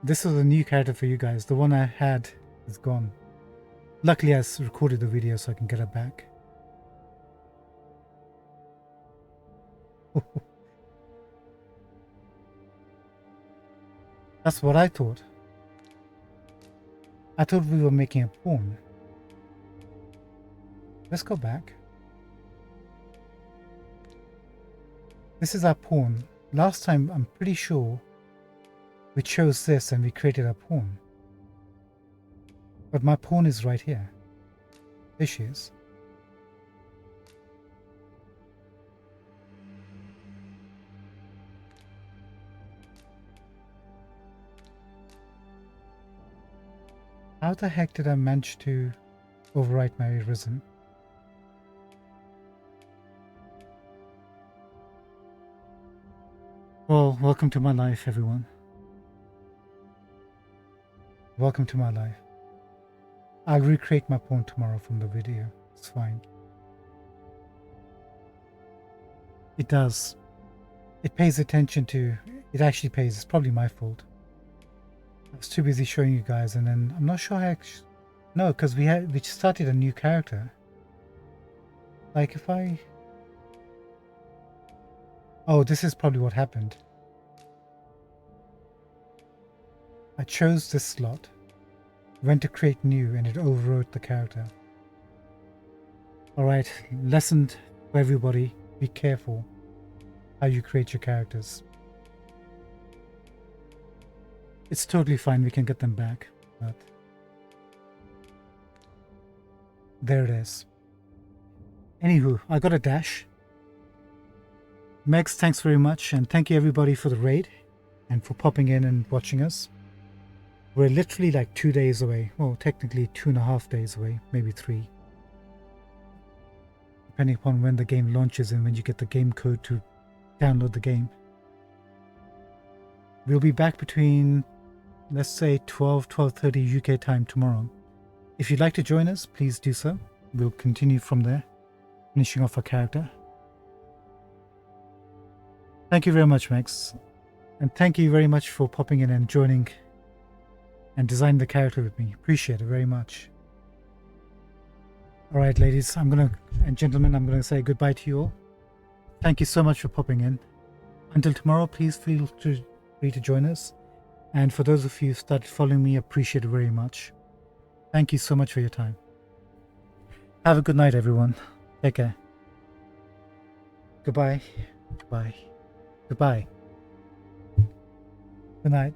This is a new character for you guys. The one I had is gone. Luckily I recorded the video so I can get it back. That's what I thought. I thought we were making a pawn. Let's go back. This is our pawn. Last time, I'm pretty sure we chose this and we created a pawn. But my pawn is right here. There she is. How the heck did I manage to overwrite my Risen? Well, welcome to my life, everyone. Welcome to my life. I'll recreate my pawn tomorrow from the video. It's fine. It does. It pays attention to... It actually pays. It's probably my fault. I was too busy showing you guys, and then I'm not sure how... No, because we started a new character. Like if I... Oh, this is probably what happened. I chose this slot, went to create new, and it overwrote the character. Alright, lesson for everybody, be careful how you create your characters. It's totally fine, we can get them back, but there it is. Anywho, I got a dash. Megs, thanks very much, and thank you everybody for the raid and for popping in and watching us. We're literally like 2 days away. Well, technically 2.5 days away, maybe 3. Depending upon when the game launches and when you get the game code to download the game. We'll be back between, let's say, 12:30 UK time tomorrow. If you'd like to join us, please do so. We'll continue from there, finishing off our character. Thank you very much, Max. And thank you very much for popping in and joining and designing the character with me. Appreciate it very much. Alright, ladies and gentlemen, I'm going to say goodbye to you all. Thank you so much for popping in. Until tomorrow, please feel free to join us. And for those of you who started following me, I appreciate it very much. Thank you so much for your time. Have a good night, everyone. Take care. Goodbye. Goodbye. Goodbye. Good night.